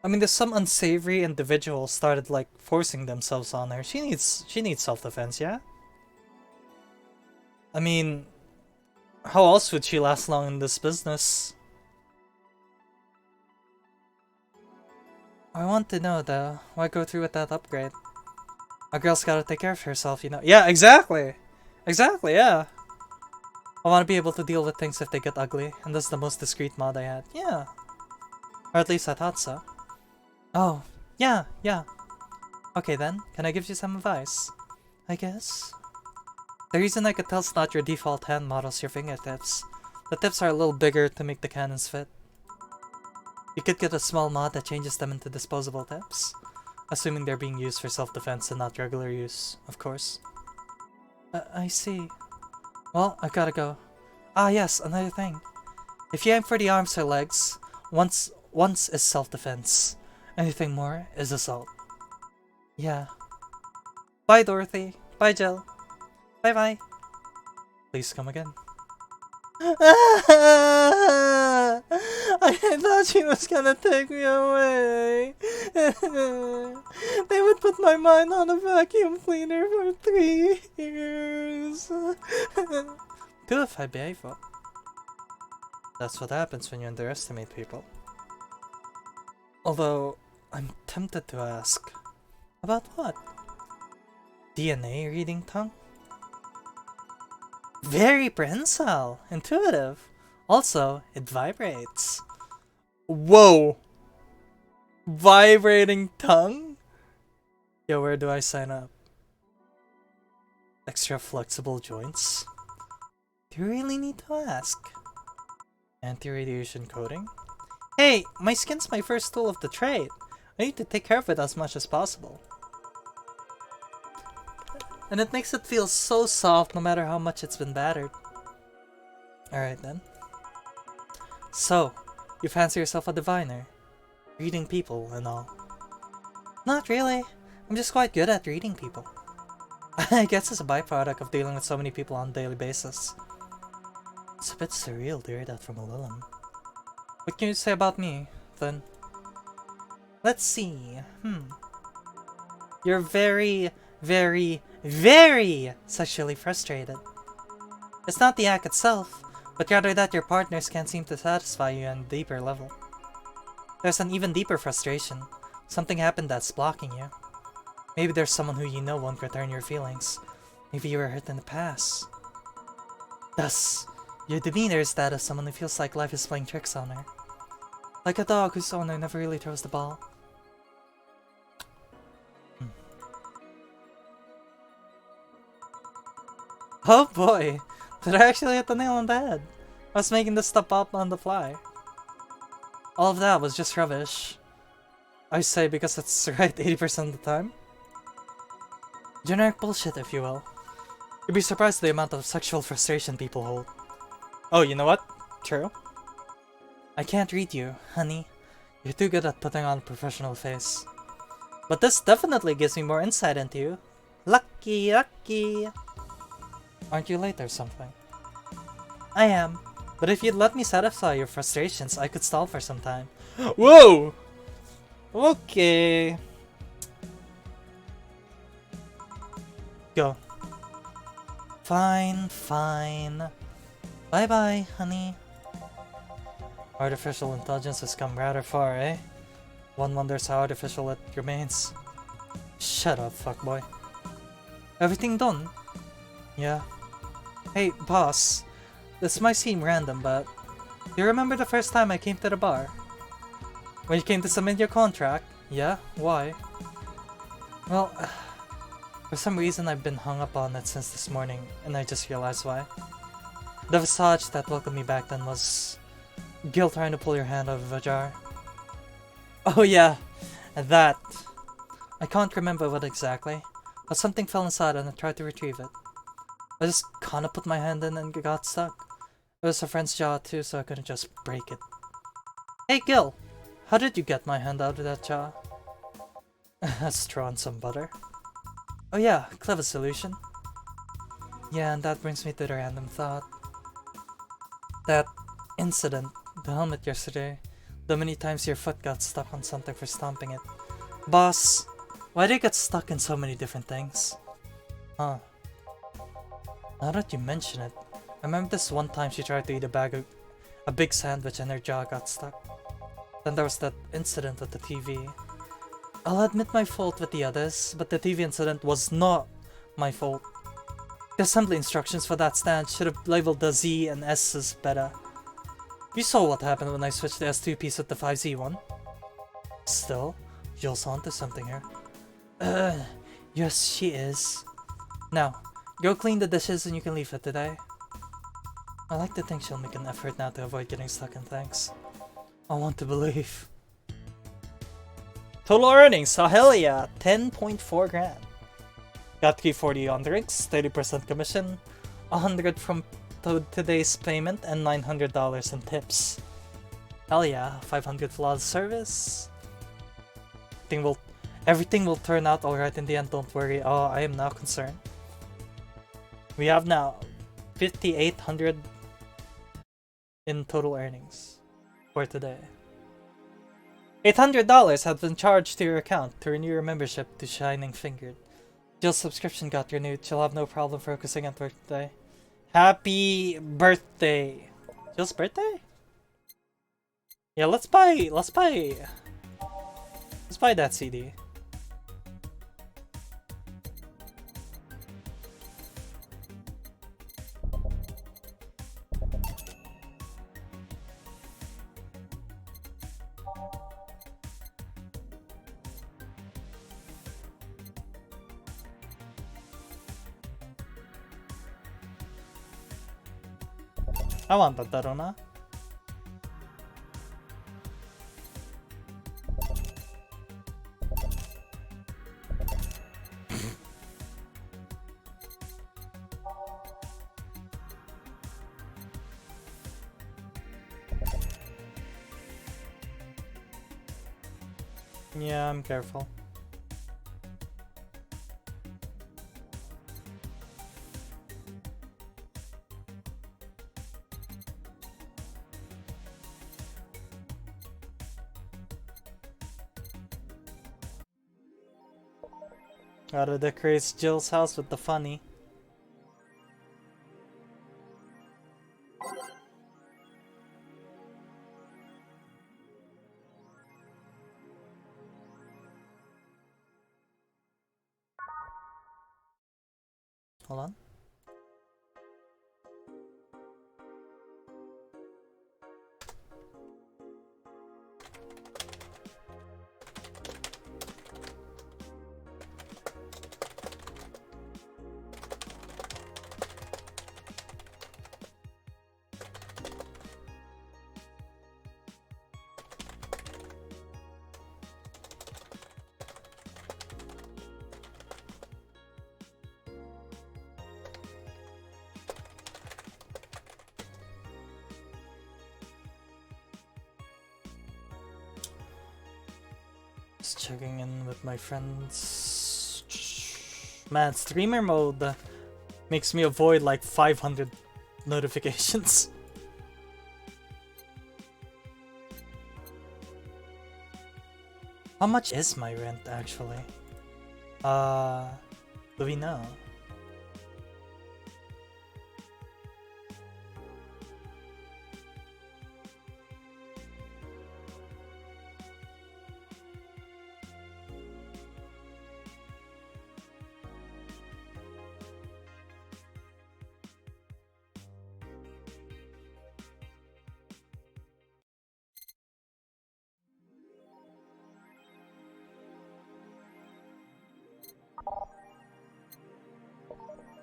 I mean, there's some unsavory individuals started like forcing themselves on her. She needs self-defense, yeah? I mean, how else would she last long in this business? I want to know though, why go through with that upgrade? A girl's gotta take care of herself, you know? Yeah, exactly! Exactly, yeah! I want to be able to deal with things if they get ugly, and that's the most discreet mod I had. Yeah. Or at least I thought so. Oh, yeah. Okay then, can I give you some advice? I guess. The reason I could tell's not your default hand model's your fingertips. The tips are a little bigger to make the cannons fit. You could get a small mod that changes them into disposable tips. Assuming they're being used for self-defense and not regular use, of course. I see. Well, I've gotta go. Ah yes, another thing. If you aim for the arms or legs, once is self-defense. Anything more is assault. Yeah. Bye, Dorothy. Bye, Jill. Bye-bye. Please come again. I thought she was gonna take me away. They would put my mind on a vacuum cleaner for 3 years. 2 if I behave well. That's what happens when you underestimate people. Although, I'm tempted to ask. About what? DNA reading tongue? Very prehensile, intuitive. Also, it vibrates. Whoa! Vibrating tongue? Yo, where do I sign up? Extra flexible joints? Do you really need to ask? Anti-radiation coating? Hey, my skin's my first tool of the trade. I need to take care of it as much as possible. And it makes it feel so soft no matter how much it's been battered. Alright then. So, you fancy yourself a diviner? Reading people and all. Not really. I'm just quite good at reading people. I guess it's a byproduct of dealing with so many people on a daily basis. It's a bit surreal to hear that from a Lilum. What can you say about me, then? Let's see. You're very, very, very sexually frustrated. It's not the act itself, but rather that your partners can't seem to satisfy you on a deeper level. There's an even deeper frustration. Something happened that's blocking you. Maybe there's someone who you know won't return your feelings. Maybe you were hurt in the past. Thus, your demeanor is that of someone who feels like life is playing tricks on her. Like a dog whose owner never really throws the ball. Oh boy! Did I actually hit the nail on the head? I was making this stuff up on the fly. All of that was just rubbish. I say because it's right 80% of the time. Generic bullshit, if you will. You'd be surprised at the amount of sexual frustration people hold. Oh, you know what? True. I can't read you, honey. You're too good at putting on a professional face. But this definitely gives me more insight into you. Lucky, lucky! Aren't you late or something? I am. But if you'd let me satisfy your frustrations, I could stall for some time. Whoa! Okay. Go. Fine, fine. Bye-bye, honey. Artificial intelligence has come rather far, eh? One wonders how artificial it remains. Shut up, fuckboy. Everything done? Yeah. Hey, boss. This might seem random, but do you remember the first time I came to the bar? When you came to submit your contract? Yeah? Why? Well, for some reason I've been hung up on it since this morning, and I just realized why. The visage that welcomed me back then was Gil trying to pull your hand out of a jar. Oh yeah, that. I can't remember what exactly, but something fell inside and I tried to retrieve it. I just kinda put my hand in and got stuck. It was a friend's jar too, so I couldn't just break it. Hey Gil, how did you get my hand out of that jar? Straw and some butter. Oh yeah, clever solution. Yeah, and that brings me to the random thought. That incident, the helmet yesterday, the many times your foot got stuck on something for stomping it. Boss, why did it get stuck in so many different things? Huh. Now that you mention it, I remember this one time she tried to eat a big sandwich and her jaw got stuck. Then there was that incident with the TV. I'll admit my fault with the others, but the TV incident was not my fault. The assembly instructions for that stand should have labeled the Z and S's better. You saw what happened when I switched the S2 piece with the 5Z one. Still, Jill's onto something here. Yes she is. Now, go clean the dishes and you can leave for today. I like to think she'll make an effort now to avoid getting stuck in things. I want to believe. Total earnings, oh hell yeah, 10.4 grand. Got 340 on drinks, 30% commission, 100 from today's payment, and $900 in tips. Hell yeah, 500 flawless service. Everything will turn out alright in the end, don't worry. Oh, I am now concerned. We have now 5,800 in total earnings for today. $800 has been charged to your account to renew your membership to Shining Fingered. Jill's subscription got renewed. She'll have no problem focusing at work today. Happy birthday! Jill's birthday? Yeah, let's buy that CD. I want that Darona. Yeah, I'm careful. Gotta decorate Jill's house with the funny. Hold on. Just checking in with my friends. Man, streamer mode makes me avoid like 500 notifications. How much is my rent actually? Do we know?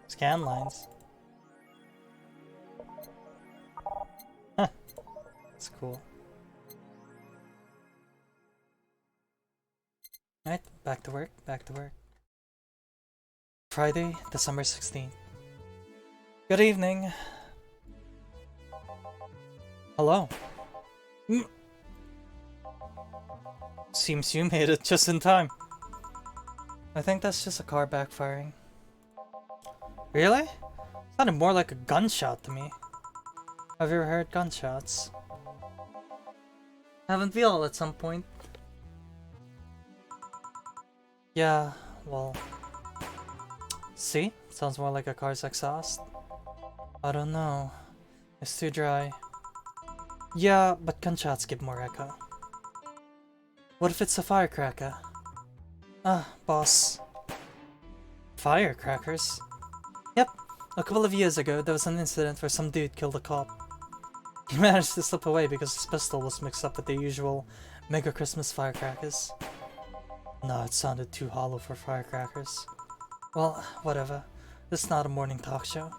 Scan lines. cool. Alright, back to work, back to work. Friday, December 16th. Good evening. Hello. Seems you made it just in time. I think that's just a car backfiring. Really? Sounded more like a gunshot to me. Have you ever heard gunshots? Haven't we all at some point? Yeah, well... See? Sounds more like a car's exhaust. I don't know. It's too dry. Yeah, but gunshots give more echo. What if it's a firecracker? Ah, boss. Firecrackers? Yep, a couple of years ago there was an incident where some dude killed a cop. He managed to slip away because his pistol was mixed up with the usual Mega Christmas firecrackers. No, it sounded too hollow for firecrackers. Well, whatever. This is not a morning talk show.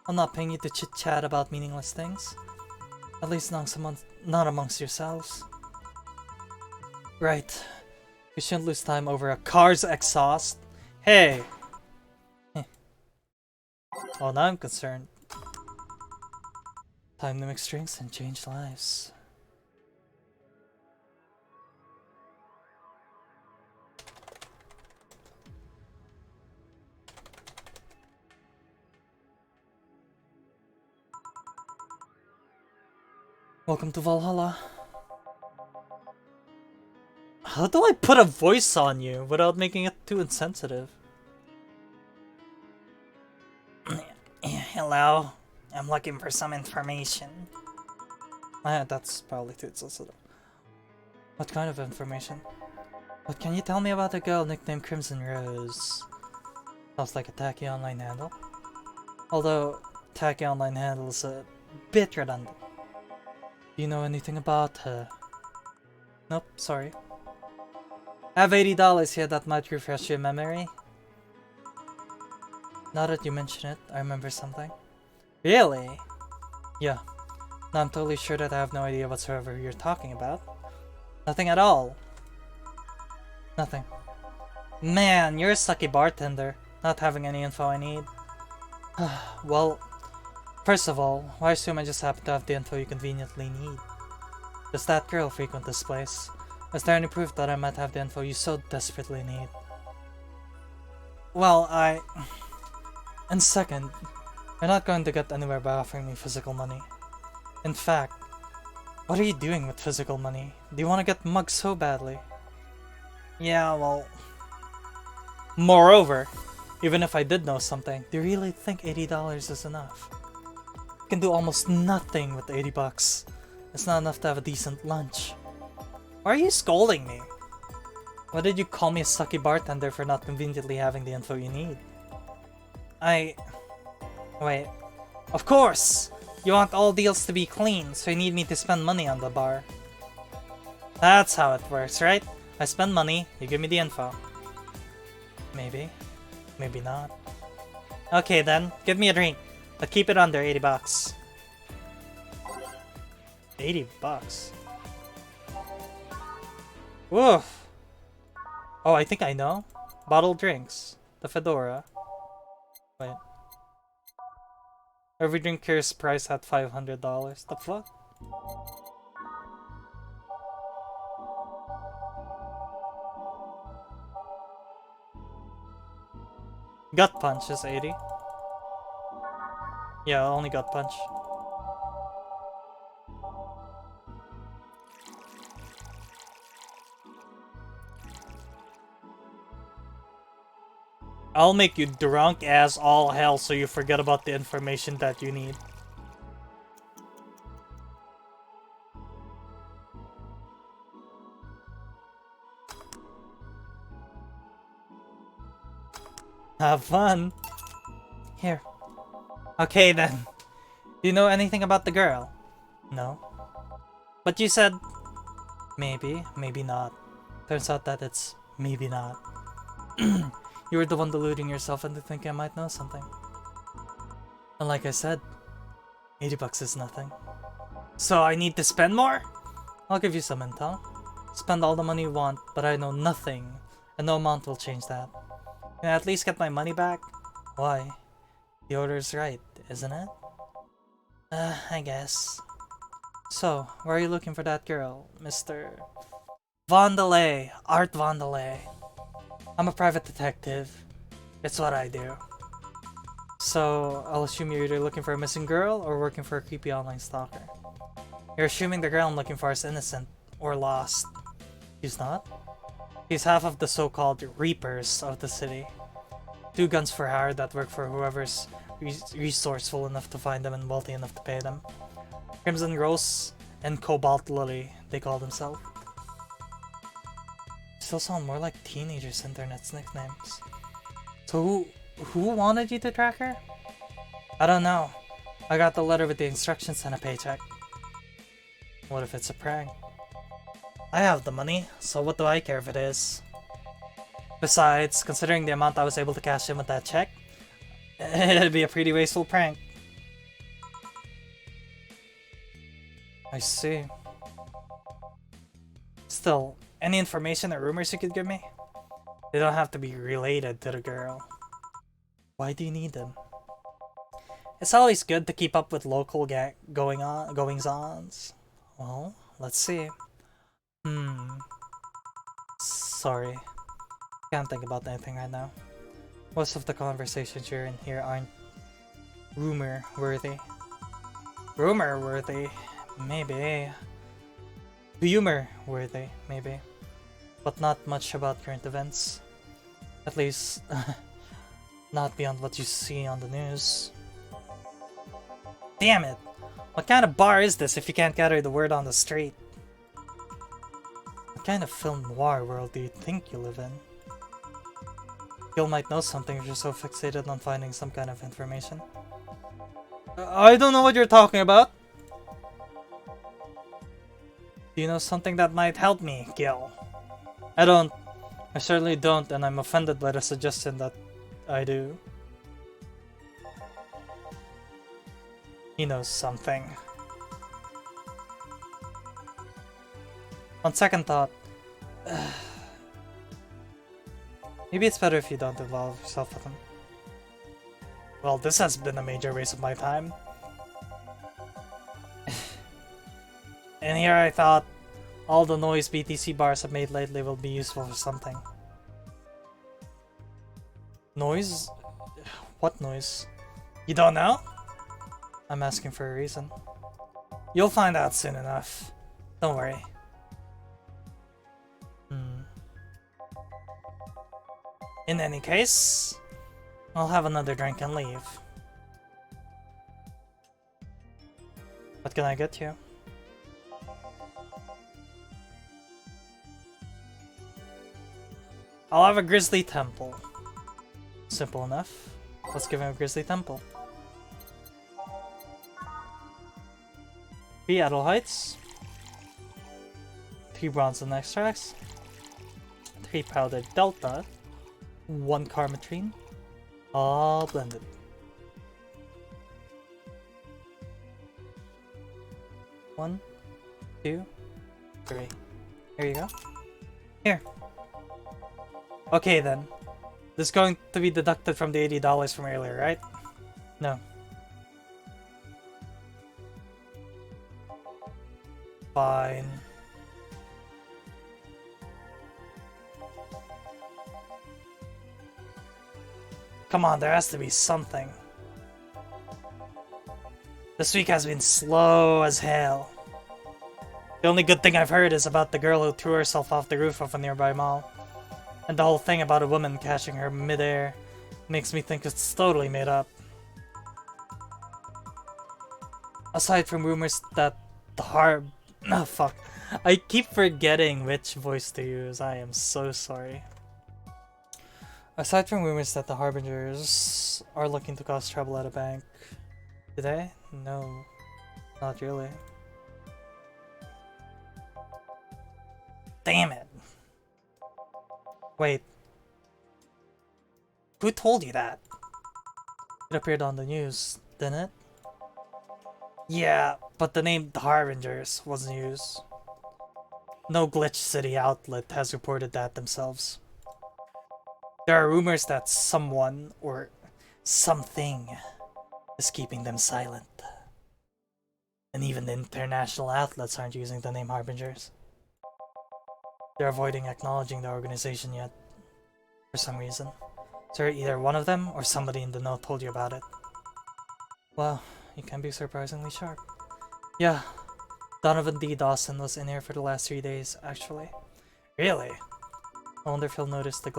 I'm not paying you to chit-chat about meaningless things. At least not amongst yourselves. Right. We shouldn't lose time over a car's exhaust. Hey! Well, now I'm concerned. Time to mix drinks and change lives. Welcome to Valhalla. How do I put a voice on you without making it too insensitive? Hello, I'm looking for some information. That's probably too sensitive. What kind of information? What can you tell me about a girl nicknamed Crimson Rose? Sounds like a tacky online handle. Although, tacky online handle is a bit redundant. Do you know anything about her? Nope, sorry. I have $80 here that might refresh your memory. Now that you mention it, I remember something. Really? Yeah. Now I'm totally sure that I have no idea whatsoever who you're talking about. Nothing at all. Nothing. Man, you're a sucky bartender, not having any info I need. Well, first of all, why assume I just happen to have the info you conveniently need? Does that girl frequent this place? Is there any proof that I might have the info you so desperately need? Well, And second, you're not going to get anywhere by offering me physical money. In fact, what are you doing with physical money? Do you want to get mugged so badly? Yeah, well... Moreover, even if I did know something, do you really think $80 is enough? You can do almost nothing with 80 bucks. It's not enough to have a decent lunch. Why are you scolding me? Why did you call me a sucky bartender for not conveniently having the info you need? Wait. Of course! You want all deals to be clean, so you need me to spend money on the bar. That's how it works, right? I spend money, you give me the info. Maybe. Maybe not. Okay then, give me a drink, but keep it under 80 bucks. 80 bucks? Woof! Oh, I think I know. Bottled drinks. The Fedora. Wait. Every drink here is priced at $500. The fuck? Gut punch is 80. Yeah, only gut punch. I'll make you drunk as all hell so you forget about the information that you need. Have fun. Here. Okay then. Do you know anything about the girl? No. But you said... Maybe, maybe not. Turns out that it's maybe not. You were the one deluding yourself into thinking I might know something. And like I said, 80 bucks is nothing. So I need to spend more? I'll give you some intel. Spend all the money you want, but I know nothing, and no amount will change that. Can I at least get my money back? Why? The order's right, isn't it? I guess. So, where are you looking for that girl, Mr. Vandelay, Art Vandelay? I'm a private detective. It's what I do. So, I'll assume you're either looking for a missing girl or working for a creepy online stalker. You're assuming the girl I'm looking for is innocent or lost. She's not? He's half of the so-called Reapers of the city. 2 guns for hire that work for whoever's resourceful enough to find them and wealthy enough to pay them. Crimson Rose and Cobalt Lily, they call themselves. Still sound more like teenagers' internet's nicknames. So who wanted you to track her? I don't know. I got the letter with the instructions and a paycheck. What if it's a prank? I have the money, so what do I care if it is? Besides, considering the amount I was able to cash in with that check, it'd be a pretty wasteful prank. I see. Still, any information or rumors you could give me? They don't have to be related to the girl. Why do you need them? It's always good to keep up with local goings-ons. Well, let's see. Sorry. Can't think about anything right now. Most of the conversations you're in here aren't rumor-worthy. Rumor-worthy? Maybe. Humor-worthy, maybe. But not much about current events. At least, not beyond what you see on the news. Damn it! What kind of bar is this if you can't gather the word on the street? What kind of film noir world do you think you live in? Gil might know something if you're so fixated on finding some kind of information. I don't know what you're talking about. Do you know something that might help me, Gil? I don't. I certainly don't, and I'm offended by the suggestion that I do. He knows something. On second thought, maybe it's better if you don't involve yourself with him. Well, this has been a major waste of my time. And here I thought all the noise BTC bars have made lately will be useful for something. Noise? What noise? You don't know? I'm asking for a reason. You'll find out soon enough. Don't worry. In any case, I'll have another drink and leave. What can I get you? I'll have a Grizzly Temple. Simple enough. Let's give him a Grizzly Temple. 3 Adel Heights. 3 Bronson Extracts. 3 Powdered Delta. 1 Karmatrine. All blended. One, 2, 3. Here you go. Here. Okay then. This is going to be deducted from the $80 from earlier, right? No. Fine. Come on, there has to be something. This week has been slow as hell. The only good thing I've heard is about the girl who threw herself off the roof of a nearby mall. And the whole thing about a woman catching her midair makes me think it's totally made up. Aside from rumors that the oh fuck. I keep forgetting which voice to use. I am so sorry. Aside from rumors that the Harbingers are looking to cause trouble at a bank. Did they? No. Not really. Damn it. Wait. Who told you that? It appeared on the news, didn't it? Yeah, but the name The Harbingers wasn't used. No Glitch City outlet has reported that themselves. There are rumors that someone, or something, is keeping them silent. And even the international outlets aren't using the name Harbingers. They're avoiding acknowledging the organization yet, for some reason. So either one of them or somebody in the know told you about it. Well, you can be surprisingly sharp. Yeah, Donovan D. Dawson was in here for the last 3 days, actually. Really? I wonder if he'll notice the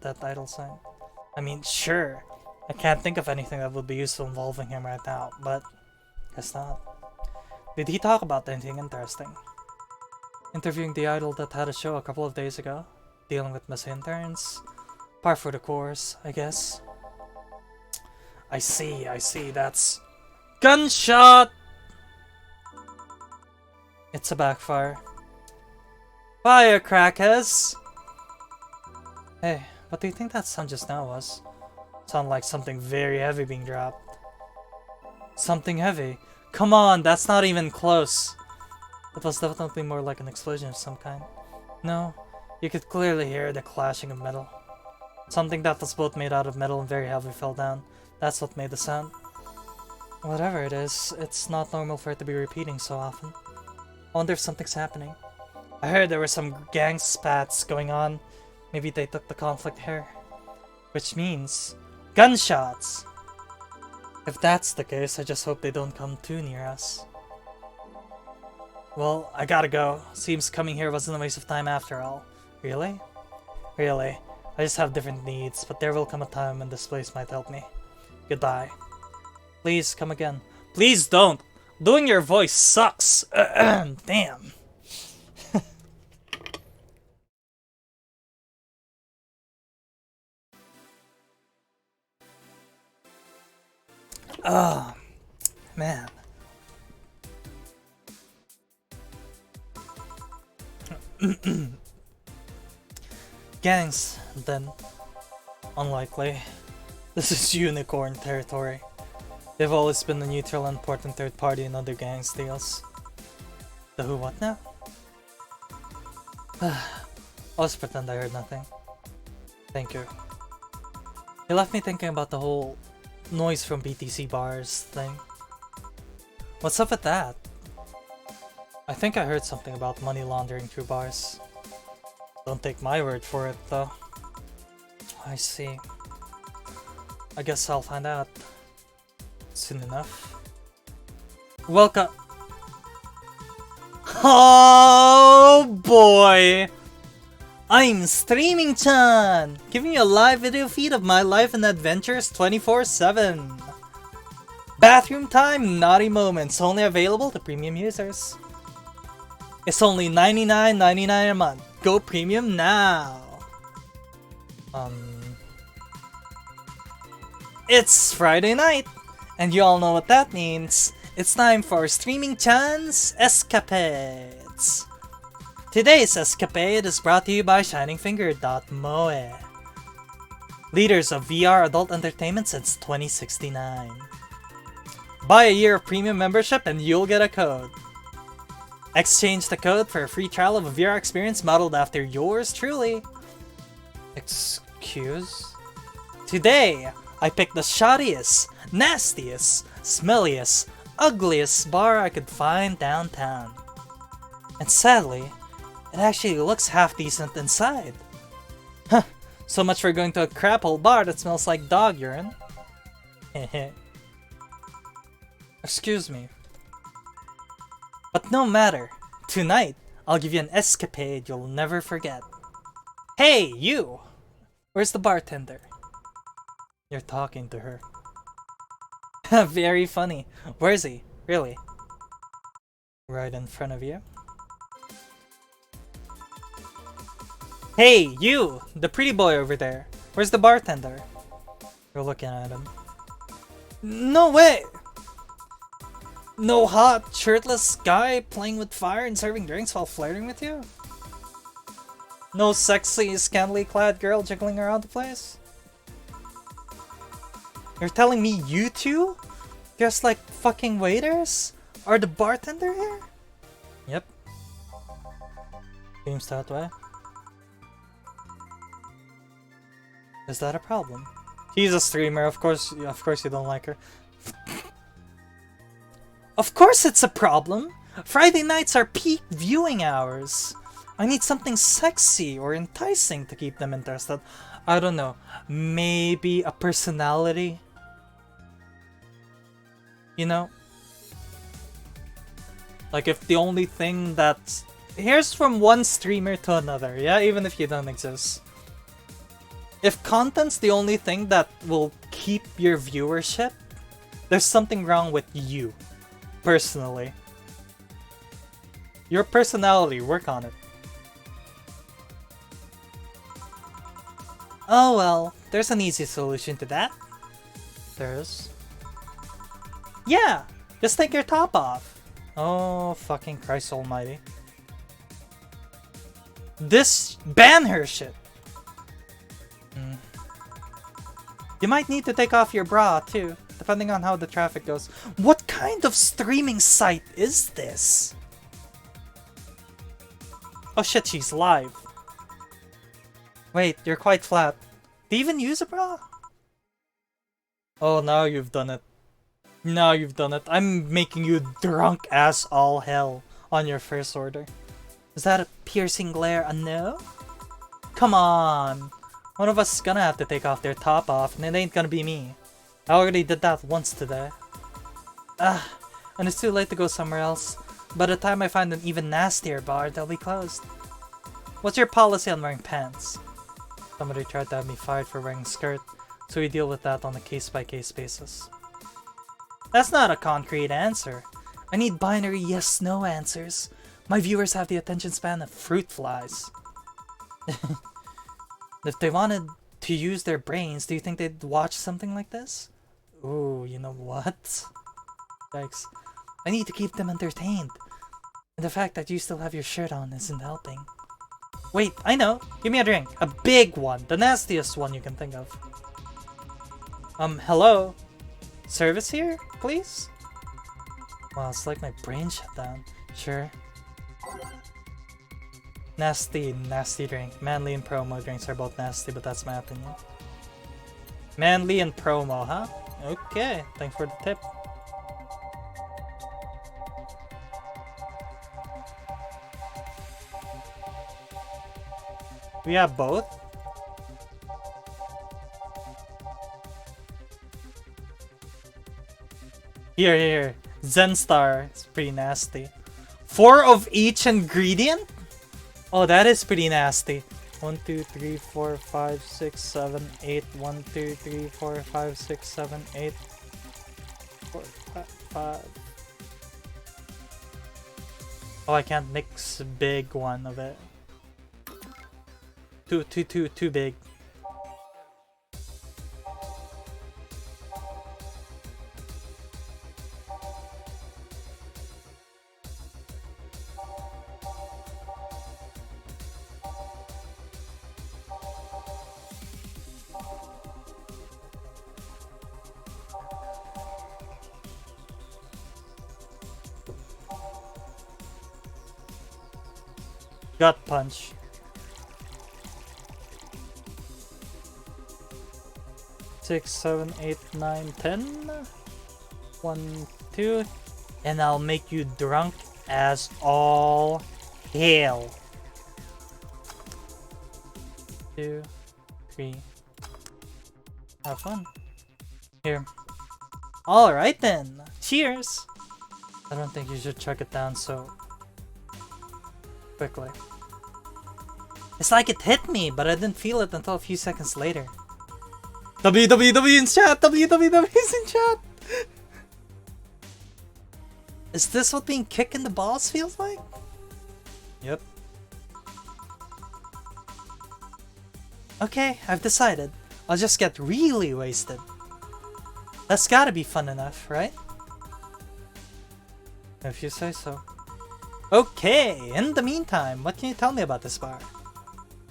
that idle sign. I mean, sure. I can't think of anything that would be useful involving him right now, but guess not. Did he talk about anything interesting? Interviewing the idol that had a show a couple of days ago. Dealing with missing interns. Par for the course, I guess. I see, that's... Gunshot! It's a backfire. Firecrackers! Hey, what do you think that sound just now was? Sounded like something very heavy being dropped. Something heavy? Come on, that's not even close. It was definitely more like an explosion of some kind. No, you could clearly hear the clashing of metal. Something that was both made out of metal and very heavy fell down. That's what made the sound. Whatever it is, it's not normal for it to be repeating so often. I wonder if something's happening. I heard there were some gang spats going on. Maybe they took the conflict here. Which means... gunshots! If that's the case, I just hope they don't come too near us. Well, I gotta go. Seems coming here wasn't a waste of time after all. Really? Really. I just have different needs, but there will come a time when this place might help me. Goodbye. Please, come again. Please don't! Doing your voice sucks! Damn. Oh, man. Gangs, then. Unlikely. This is unicorn territory. They've always been a neutral and important third party in other gangs' deals. The who what now? I'll just pretend I heard nothing. Thank you. You left me thinking about the whole noise from BTC bars thing. What's up with that? I think I heard something about money laundering through bars. Don't take my word for it, though. I see. I guess I'll find out soon enough. Welcome. Oh boy! I'm Streaming-chan, giving you a live video feed of my life and adventures 24/7. Bathroom time, naughty moments, only available to premium users. It's only $99.99 a month. Go premium now. It's Friday night, and you all know what that means. It's time for Streaming-chan's Escapades. Today's escapade is brought to you by ShiningFinger.moe, leaders of VR adult entertainment since 2069. Buy a year of premium membership and you'll get a code. Exchange the code for a free trial of a VR experience modeled after yours truly. Excuse? Today, I picked the shoddiest, nastiest, smelliest, ugliest bar I could find downtown. And sadly, it actually looks half decent inside. Huh, so much for going to a crap hole bar that smells like dog urine. Heh. Excuse me. But no matter, tonight I'll give you an escapade you'll never forget. Hey, you! Where's the bartender? You're talking to her. Very funny. Where is he? Really? Right in front of you? Hey, you! The pretty boy over there. Where's the bartender? You're looking at him. No way! No hot, shirtless guy playing with fire and serving drinks while flirting with you? No sexy, scantily clad girl jiggling around the place? You're telling me you two? Dressed like fucking waiters? Are the bartender here? Yep. Seems that way. Is that a problem? She's a streamer, of course you don't like her. Of course it's a problem! Friday nights are peak viewing hours. I need something sexy or enticing to keep them interested. I don't know. Maybe a personality? You know? Like if the only thing that's... Here's from one streamer to another, yeah? Even if you don't exist. If content's the only thing that will keep your viewership, there's something wrong with you. Personally. Your personality, work on it. Oh well, there's an easy solution to that. There is. Yeah! Just take your top off. Oh, fucking Christ almighty. This... ban her shit! You might need to take off your bra, too, depending on how the traffic goes. What kind of streaming site is this? Oh shit, she's live. Wait, you're quite flat. Do you even use a bra? Oh, now you've done it. Now you've done it. I'm making you drunk as all hell on your first order. Is that a piercing glare? A no? Come on. One of us is gonna have to take off their top off, and it ain't gonna be me. I already did that once today. And it's too late to go somewhere else. By the time I find an even nastier bar, they'll be closed. What's your policy on wearing pants? Somebody tried to have me fired for wearing a skirt, so we deal with that on a case-by-case basis. That's not a concrete answer. I need binary yes-no answers. My viewers have the attention span of fruit flies. If they wanted to use their brains, do you think they'd watch something like this? Ooh, you know what? Yikes. I need to keep them entertained. And the fact that you still have your shirt on isn't helping. Wait, I know. Give me a drink. A big one. The nastiest one you can think of. Hello? Service here, please? Wow, it's like my brain shut down. Sure. Nasty drink. Manly and promo drinks are both nasty, but that's my opinion. Manly and promo, huh? Okay, thanks for the tip. We have both? Here. Zenstar. It's pretty nasty. 4 of each ingredient? Oh, that is pretty nasty. 1, 2, 3, 4, 5, 6, 7, 8. 1, 2, 3, 4, 5, 6, 7, 8. 4, 5. Oh, I can't mix a big one of it. Too big. Gut punch. Six, 7, 8, 9, 10. 1, 2. And I'll make you drunk as all hell. 2, 3. Have fun. Here. Alright then. Cheers! I don't think you should chuck it down so quickly. It's like it hit me, but I didn't feel it until a few seconds later. WWW in chat! WWW is in chat! Is this what being kicked in the balls feels like? Yep. Okay, I've decided. I'll just get really wasted. That's gotta be fun enough, right? If you say so. Okay, in the meantime, what can you tell me about this bar?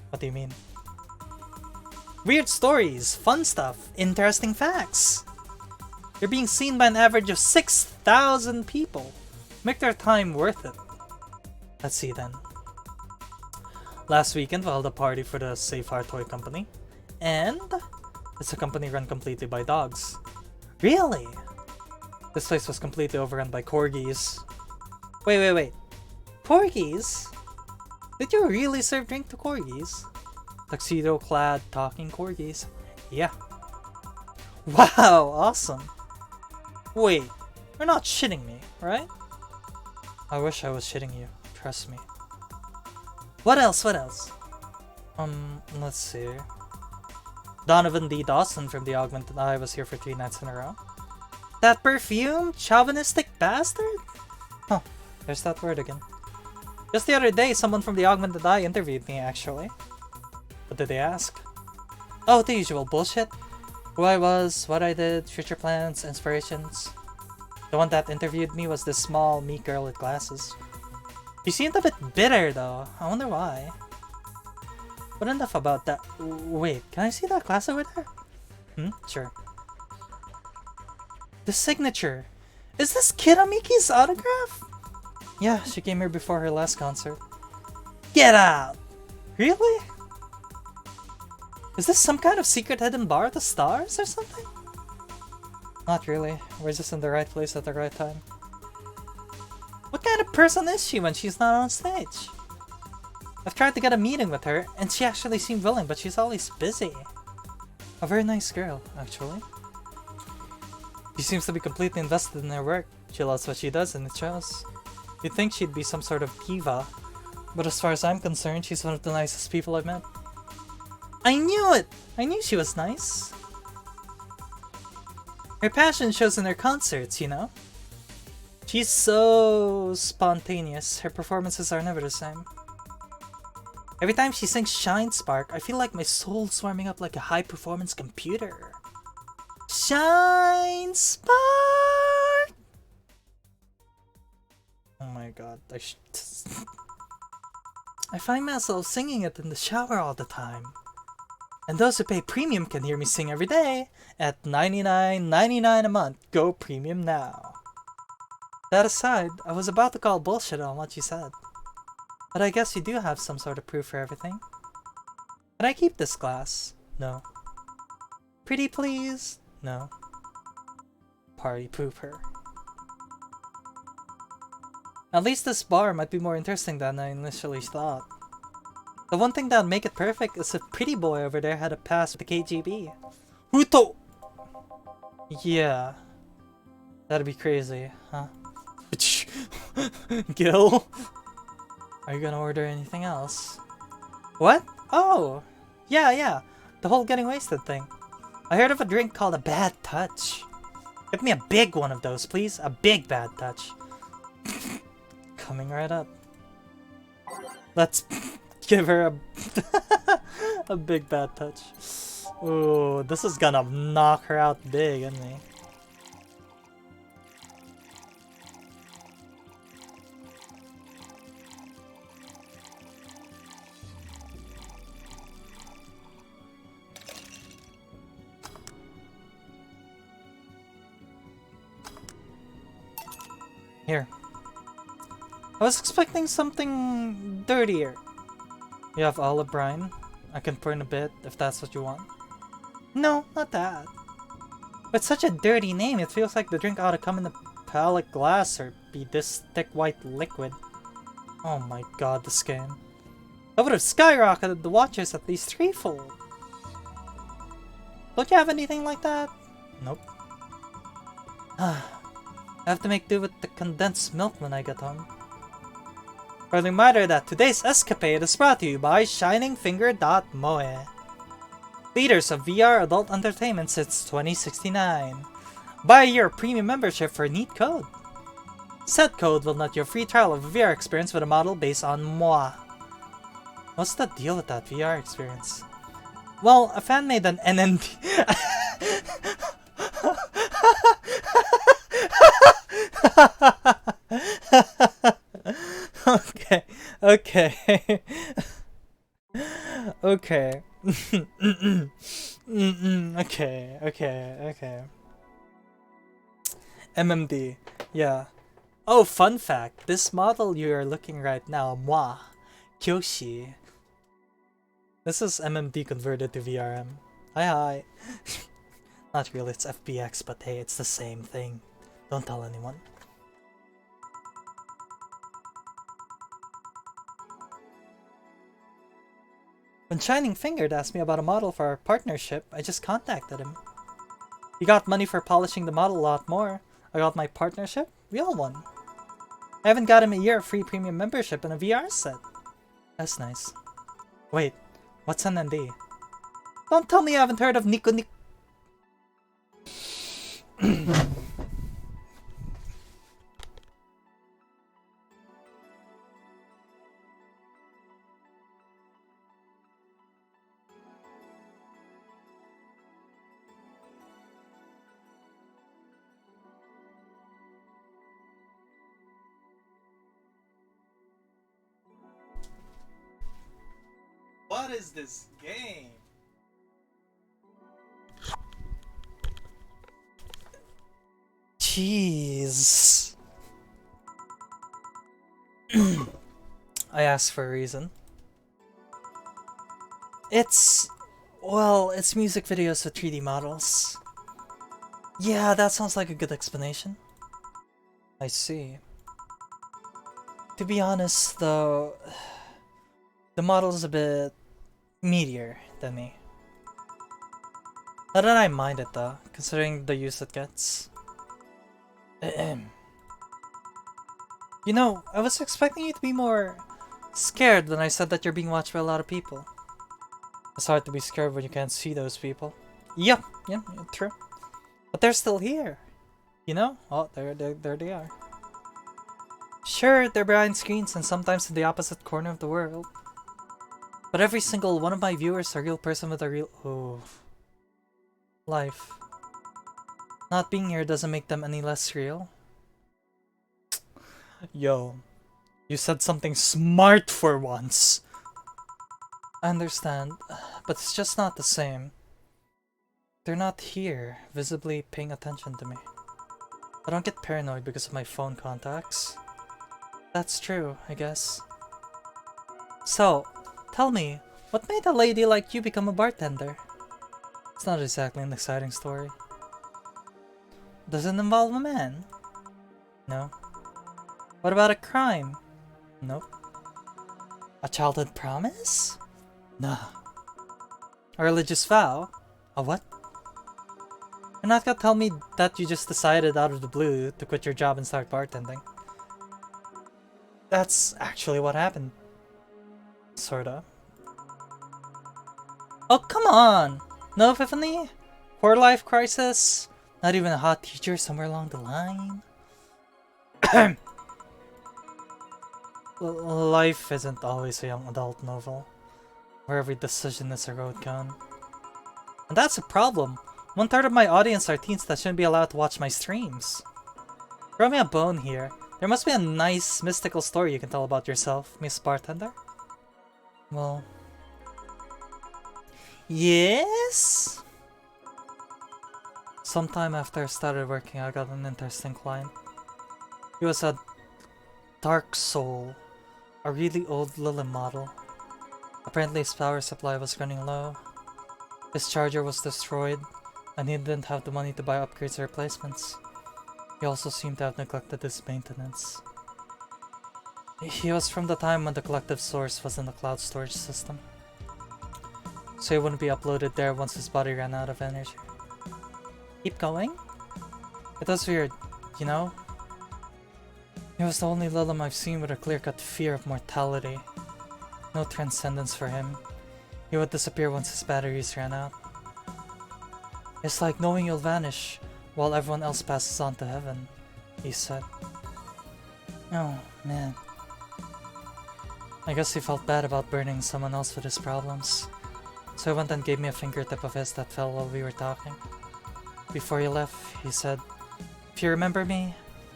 What do you mean? Weird stories, fun stuff, interesting facts. You're being seen by an average of 6,000 people. Make their time worth it. Let's see then. Last weekend we held a party for the Safe Heart Toy Company. And it's a company run completely by dogs. Really? This place was completely overrun by corgis. Wait. Corgis? Did you really serve drink to corgis? Tuxedo-clad, talking corgis. Yeah. Wow, awesome. Wait, you're not shitting me, right? I wish I was shitting you. Trust me. What else? Let's see. Donovan D. Dawson from the Augmented Eye was here for 3 nights in a row. That perfumed, chauvinistic bastard? Huh, there's that word again. Just the other day, someone from the Augmented Eye interviewed me, actually. What did they ask? Oh, the usual bullshit. Who I was, what I did, future plans, inspirations. The one that interviewed me was this small, meek girl with glasses. She seemed a bit bitter, though. I wonder why. But enough about that. Wait, can I see that glass over there? Sure. The signature. Is this Kid Amiki's autograph? Yeah, she came here before her last concert. Get out! Really? Is this some kind of secret hidden bar at the stars or something? Not really. We're just in the right place at the right time. What kind of person is she when she's not on stage? I've tried to get a meeting with her, and she actually seemed willing, but she's always busy. A very nice girl, actually. She seems to be completely invested in her work. She loves what she does, and it shows. You'd think she'd be some sort of diva, but as far as I'm concerned, she's one of the nicest people I've met. I knew it! I knew she was nice. Her passion shows in her concerts, you know? She's so spontaneous. Her performances are never the same. Every time she sings Shine Spark, I feel like my soul's warming up like a high-performance computer. Shine Spark! Oh my god, I find myself singing it in the shower all the time. And those who pay premium can hear me sing every day at $99.99 a month. Go premium now. That aside, I was about to call bullshit on what you said. But I guess you do have some sort of proof for everything. Can I keep this glass? No. Pretty please? No. Party pooper. At least this bar might be more interesting than I initially thought. The one thing that'd make it perfect is if Pretty Boy over there had a pass with the KGB. Huto! Yeah. That'd be crazy, huh? Gil? Are you gonna order anything else? What? Oh! Yeah. The whole getting wasted thing. I heard of a drink called a Bad Touch. Get me a big one of those, please. A big Bad Touch. Coming right up. Let's give her a a big Bad Touch. Ooh, this is gonna knock her out big, isn't it? Here. I was expecting something dirtier. You have olive brine. I can pour in a bit if that's what you want. No, not that. With such a dirty name, it feels like the drink ought to come in a pallet glass or be this thick white liquid. Oh my god, the scam. That would have skyrocketed the watches at least threefold. Don't you have anything like that? Nope. I have to make do with the condensed milk when I get home. For the reminder that today's escapade is brought to you by ShiningFinger.moe, leaders of VR adult entertainment since 2069. Buy your premium membership for a neat code. Said code will net you a free trial of a VR experience with a model based on moi. What's the deal with that VR experience? Well, a fan made an NND. Okay. Okay. Okay. MMD. Yeah. Oh, fun fact. This model you are looking right now, moi, Kyoshi. This is MMD converted to VRM. Hi. Not really, it's FBX, but hey, it's the same thing. Don't tell anyone. When Shining Fingered asked me about a model for our partnership, I just contacted him. He got money for polishing the model a lot more. I got my partnership, we all won. I haven't got him a year of free premium membership and a VR set. That's nice. Wait, what's an ND? Don't tell me you haven't heard of Nico. What is this game? Jeez. I asked for a reason. It's music videos with 3D models. Yeah, that sounds like a good explanation. I see. To be honest, though, the model's a bit meatier than me. Not that I mind it though, considering the use it gets. You know, I was expecting you to be more scared when I said that you're being watched by a lot of people. It's hard to be scared when you can't see those people. Yep, yeah, true. But they're still here. You know? Oh, there they are. Sure, they're behind screens and sometimes in the opposite corner of the world. But every single one of my viewers is a real person with a real life. Not being here doesn't make them any less real. Yo, you said something smart for once. I understand, but it's just not the same. They're not here, visibly paying attention to me. I don't get paranoid because of my phone contacts. That's true, I guess. So, tell me, what made a lady like you become a bartender? It's not exactly an exciting story. Does it involve a man? No. What about a crime? Nope. A childhood promise? Nah. A religious vow? A what? You're not gonna tell me that you just decided out of the blue to quit your job and start bartending. That's actually what happened. Sorta. Oh, come on! No epiphany? Poor life crisis? Not even a hot teacher somewhere along the line? Life isn't always a young adult novel, where every decision is a road gun. And that's a problem. 1/3 of my audience are teens that shouldn't be allowed to watch my streams. Throw me a bone here. There must be a nice, mystical story you can tell about yourself, Miss Bartender. Well... Yes? Sometime after I started working, I got an interesting client. He was a dark soul, a really old Lilith model. Apparently his power supply was running low. His charger was destroyed, and he didn't have the money to buy upgrades or replacements. He also seemed to have neglected his maintenance. He was from the time when the collective source was in the cloud storage system, so he wouldn't be uploaded there once his body ran out of energy. Keep going? It was weird, you know? He was the only Lilith I've seen with a clear-cut fear of mortality. No transcendence for him. He would disappear once his batteries ran out. It's like knowing you'll vanish while everyone else passes on to heaven, he said. Oh, man. I guess he felt bad about burdening someone else with his problems. So he went and gave me a fingertip of his that fell while we were talking. Before he left, he said, "If you remember me,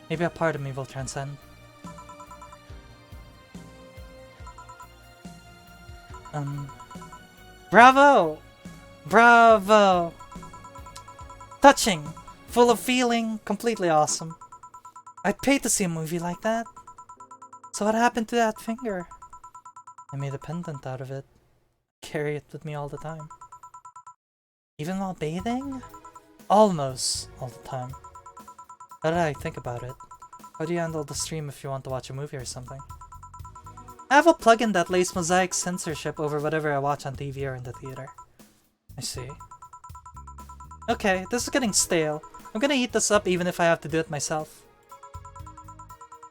maybe a part of me will transcend." Bravo! Bravo! Touching! Full of feeling, completely awesome. I'd pay to see a movie like that. So what happened to that finger? I made a pendant out of it. Carry it with me all the time. Even while bathing? Almost all the time. How did I think about it? How do you handle the stream if you want to watch a movie or something? I have a plugin that lays mosaic censorship over whatever I watch on TV or in the theater. I see. Okay, this is getting stale. I'm gonna eat this up even if I have to do it myself.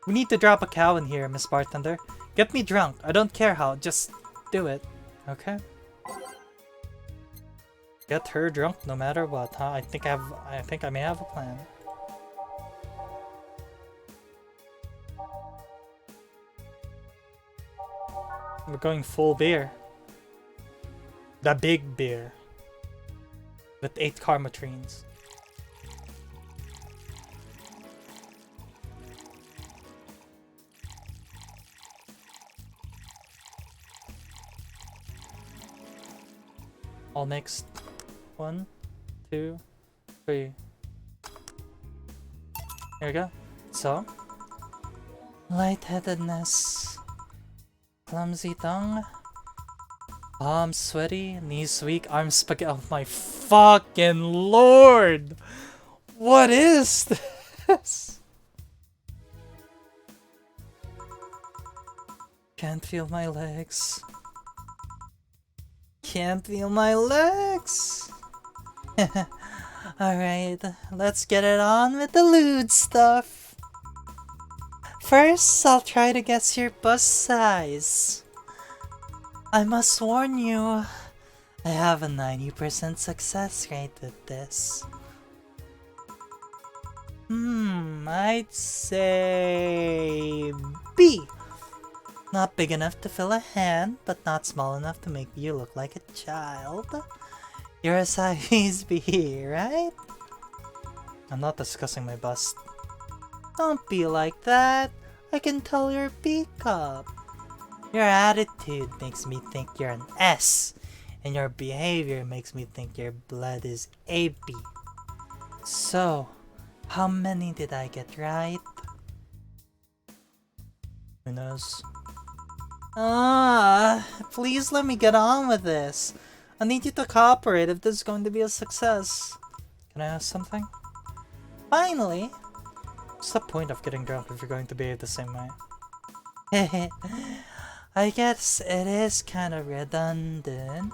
We need to drop a cow in here, Miss Bartender. Get me drunk. I don't care how, just do it. Okay? Get her drunk no matter what, huh? I think I may have a plan. We're going full beer. The big beer. With 8 karmatrines. All mixed. 1, 2, 3. Here we go. So. Lightheadedness. Clumsy tongue. Palms sweaty, knees weak, arms spaghetti. Oh my fucking lord! What is this? Can't feel my legs. Can't feel my legs! Alright, let's get it on with the lewd stuff. First, I'll try to guess your bust size. I must warn you, I have a 90% success rate with this. I'd say B. Not big enough to fill a hand, but not small enough to make you look like a child. You're a size B, right? I'm not discussing my bust. Don't be like that. I can tell you're a B cup. Your attitude makes me think you're an S, and your behavior makes me think your blood is AB. So, how many did I get right? Who knows? Please let me get on with this. I need you to cooperate if this is going to be a success. Can I ask something? Finally! What's the point of getting drunk if you're going to behave the same way? I guess it is kind of redundant.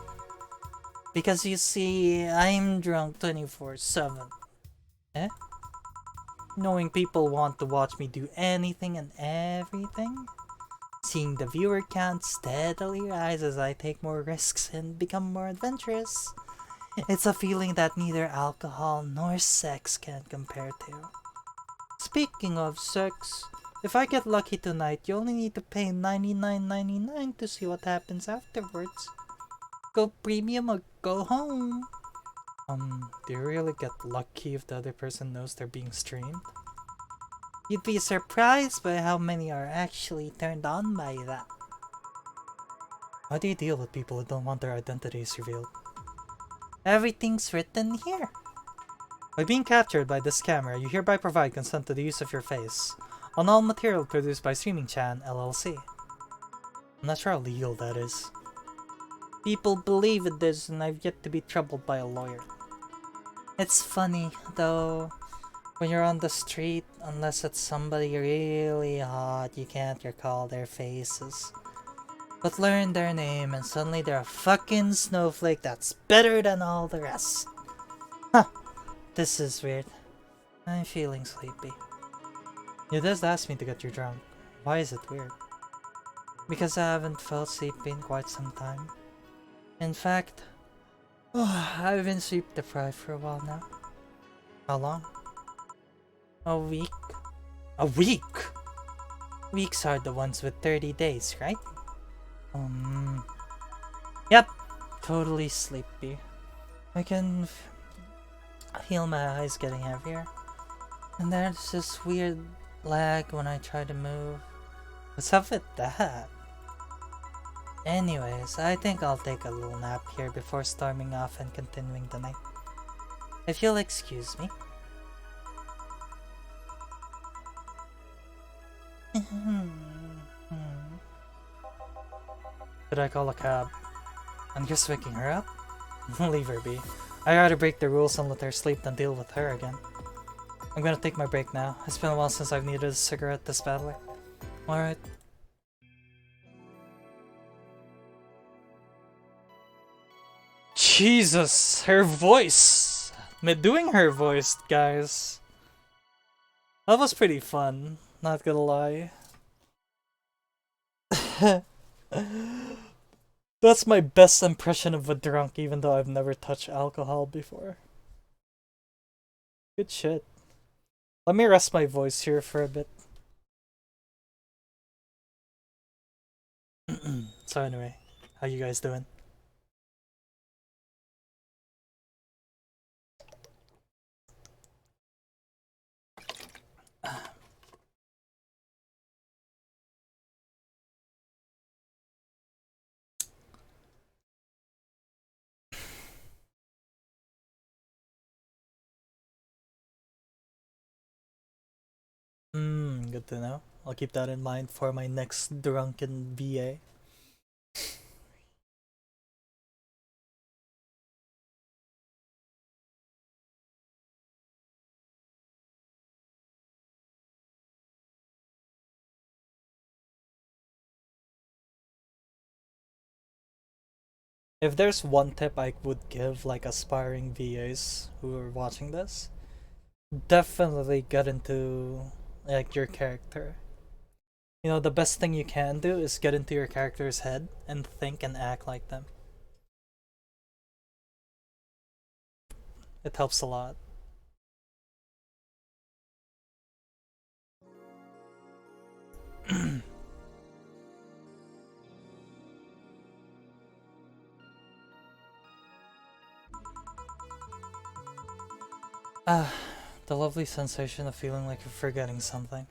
Because you see, I'm drunk 24/7. Eh? Knowing people want to watch me do anything and everything. Seeing the viewer count steadily rise as I take more risks and become more adventurous. It's a feeling that neither alcohol nor sex can compare to. Speaking of sex, if I get lucky tonight, you only need to pay $99.99 to see what happens afterwards. Go premium or go home. Do you really get lucky if the other person knows they're being streamed? You'd be surprised by how many are actually turned on by that. How do you deal with people who don't want their identities revealed? Everything's written here. By being captured by this camera, you hereby provide consent to the use of your face on all material produced by Streaming Chan LLC. I'm not sure how legal that is. People believe it is, and I've yet to be troubled by a lawyer. It's funny, though, when you're on the street, unless it's somebody really hot, you can't recall their faces. But learn their name, and suddenly they're a fucking snowflake that's better than all the rest. Huh, this is weird. I'm feeling sleepy. You just asked me to get you drunk. Why is it weird? Because I haven't felt sleepy in quite some time. In fact, I've been sleep deprived for a while now. How long? A week? A week? Weeks are the ones with 30 days, right? Yep, totally sleepy. I can feel my eyes getting heavier. And there's this weird lag when I try to move. What's up with that? Anyways, I think I'll take a little nap here before storming off and continuing the night. If you'll excuse me. Could I call a cab? I'm just waking her up? Leave her be. I'd rather break the rules and let her sleep than deal with her again. I'm gonna take my break now. It's been a while since I've needed a cigarette this badly. Alright. Jesus, her voice! Doing her voice, guys. That was pretty fun, not gonna lie. That's my best impression of a drunk, even though I've never touched alcohol before. Good shit. Let me rest my voice here for a bit. So anyway, how you guys doing? Good to know. I'll keep that in mind for my next drunken VA. If there's one tip I would give like aspiring VAs who are watching this, definitely get into like your character. You know, the best thing you can do is get into your character's head and think and act like them. It helps a lot. The lovely sensation of feeling like you're forgetting something.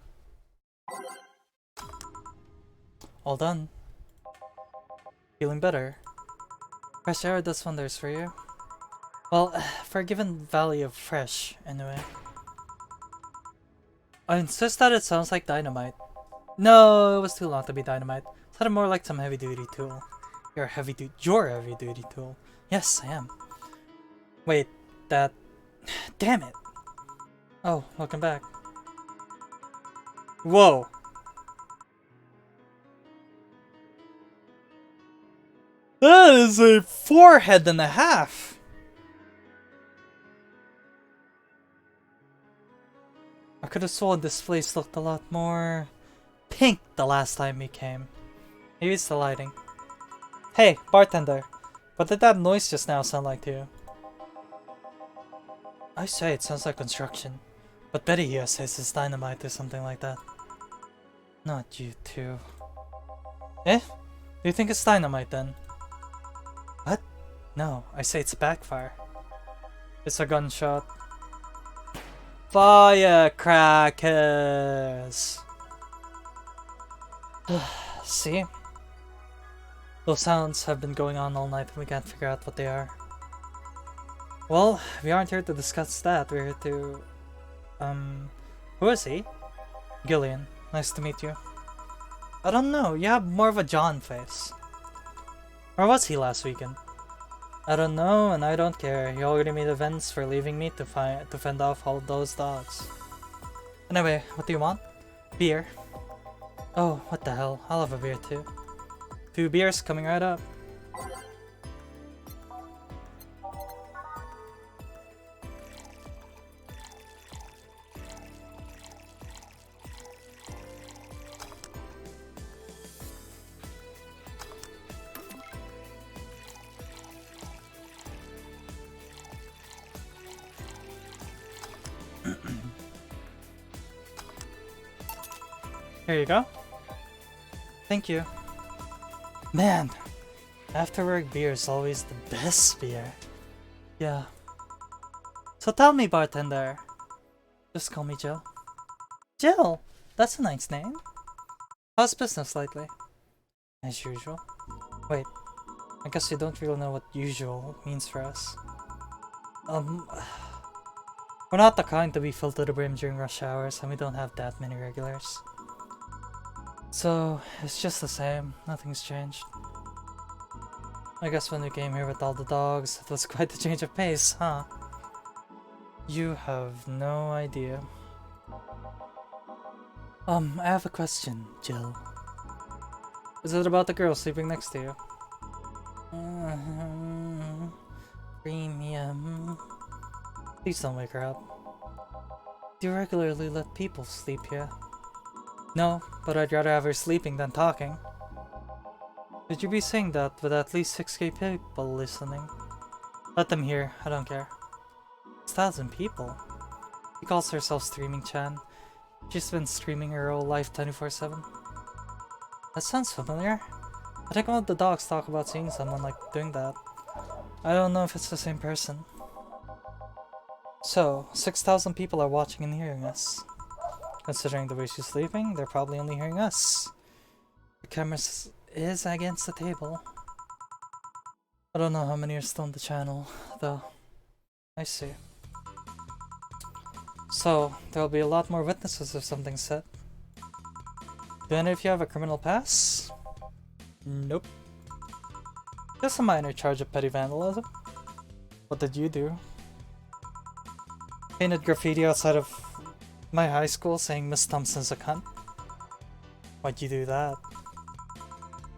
All done. Feeling better. Fresh air does wonders for you. Well, for a given value of fresh, anyway. I insist that it sounds like dynamite. No, it was too long to be dynamite. Sounded more like some heavy-duty tool. You're a heavy-duty tool. Yes, I am. Wait, that... Damn it! Oh, welcome back. Whoa! That is a forehead and a half! I could have sworn this place looked a lot more... pink the last time we came. Maybe it's the lighting. Hey, bartender. What did that noise just now sound like to you? I say it sounds like construction. But Betty here says it's dynamite or something like that. Not you two. Eh? Do you think it's dynamite then? What? No, I say it's backfire. It's a gunshot. Firecrackers! See? Those sounds have been going on all night and we can't figure out what they are. Well, we aren't here to discuss that, we're here to... who is he? Gillian, nice to meet you. I don't know, you have more of a John face. Where was he last weekend? I don't know, and I don't care. He already made events for leaving me to fend off all those dogs. Anyway, what do you want? Beer. Oh, what the hell, I'll have a beer too. 2 beers coming right up. Here you go. Thank you. Man, after work beer is always the best beer. Yeah. So tell me, bartender. Just call me Jill. Jill? That's a nice name. How's business lately? As usual. Wait, I guess you don't really know what usual means for us. We're not the kind to be filled to the brim during rush hours, and we don't have that many regulars. So, it's just the same, nothing's changed. I guess when you came here with all the dogs, it was quite a change of pace, huh? You have no idea. I have a question, Jill. Is it about the girl sleeping next to you? Premium. Please don't wake her up. Do you regularly let people sleep here? No, but I'd rather have her sleeping than talking. Would you be saying that with at least 6k people listening? Let them hear, I don't care. 6,000 people? She calls herself Streaming Chan. She's been streaming her whole life 24/7. That sounds familiar. I think one of the dogs talk about seeing someone like doing that. I don't know if it's the same person. So, 6,000 people are watching and hearing us. Considering the way she's sleeping, they're probably only hearing us. The camera is against the table. I don't know how many are still on the channel, though. I see. So, there'll be a lot more witnesses if something's said. Do any of you have a criminal pass? Nope. Just a minor charge of petty vandalism. What did you do? Painted graffiti outside of my high school saying Miss Thompson's a cunt. Why'd you do that?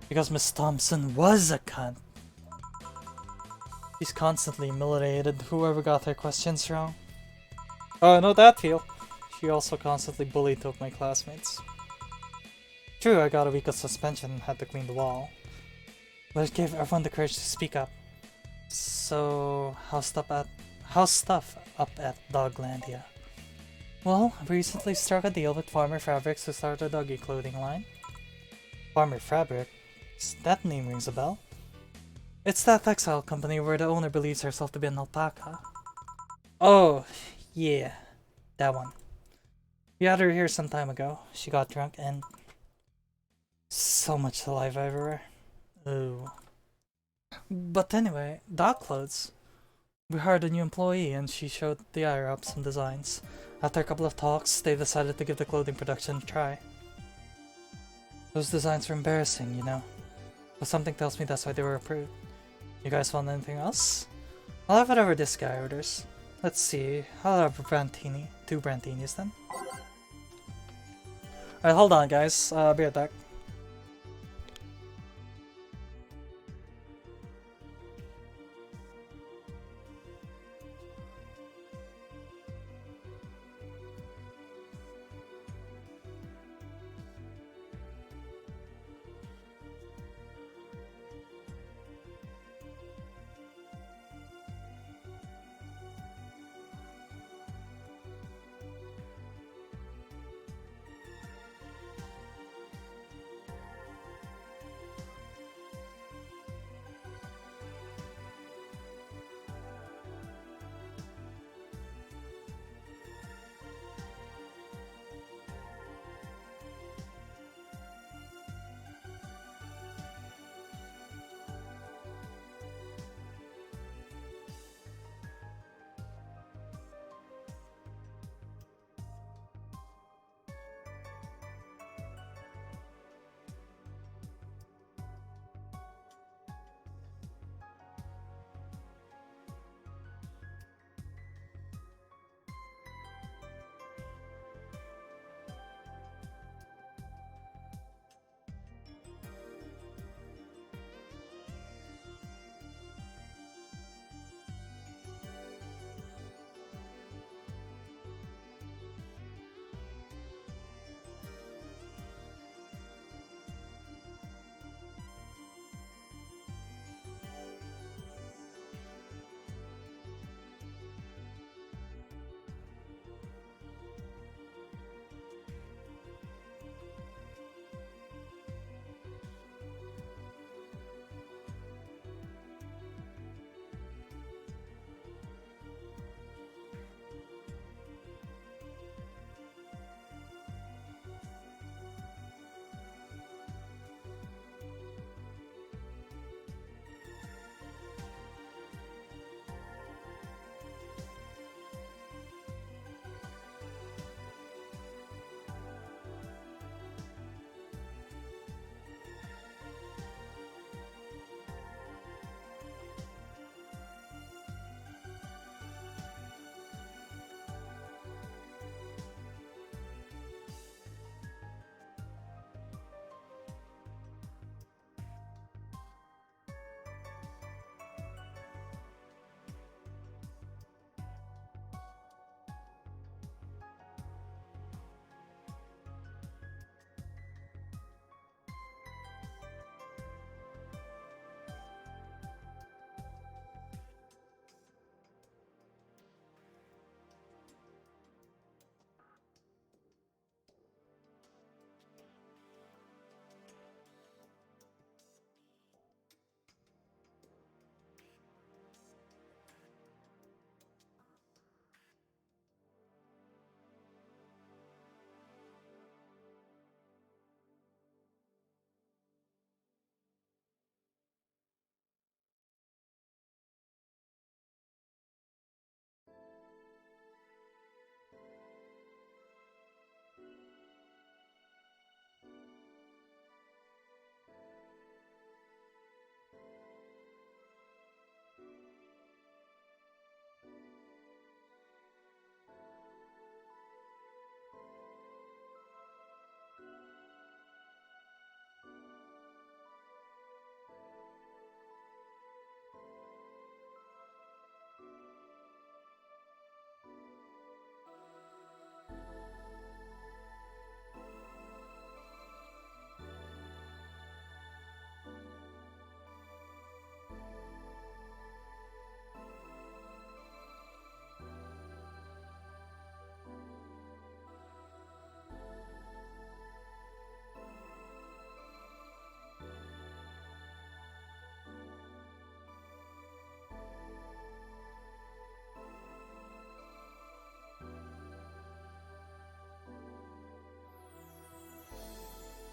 Because Miss Thompson was a cunt. She's constantly humiliated whoever got her questions wrong. Oh, I know that feel. She also constantly bullied two of my classmates. True, I got a week of suspension and had to clean the wall. But it gave everyone the courage to speak up. So, how's stuff up at Doglandia? Well, I recently struck a deal with Farmer Fabrics to start a doggy clothing line. Farmer Fabrics? That name rings a bell. It's that textile company where the owner believes herself to be an alpaca. Oh, yeah, that one. We had her here some time ago. She got drunk and... so much saliva everywhere. Ooh. But anyway, dog clothes. We hired a new employee and she showed the higher up some designs. After a couple of talks, they decided to give the clothing production a try. Those designs were embarrassing, you know. But something tells me that's why they were approved. You guys want anything else? I'll have whatever this guy orders. Let's see, I'll have a Brantini. 2 Brantinis then. Alright, hold on guys, be right back.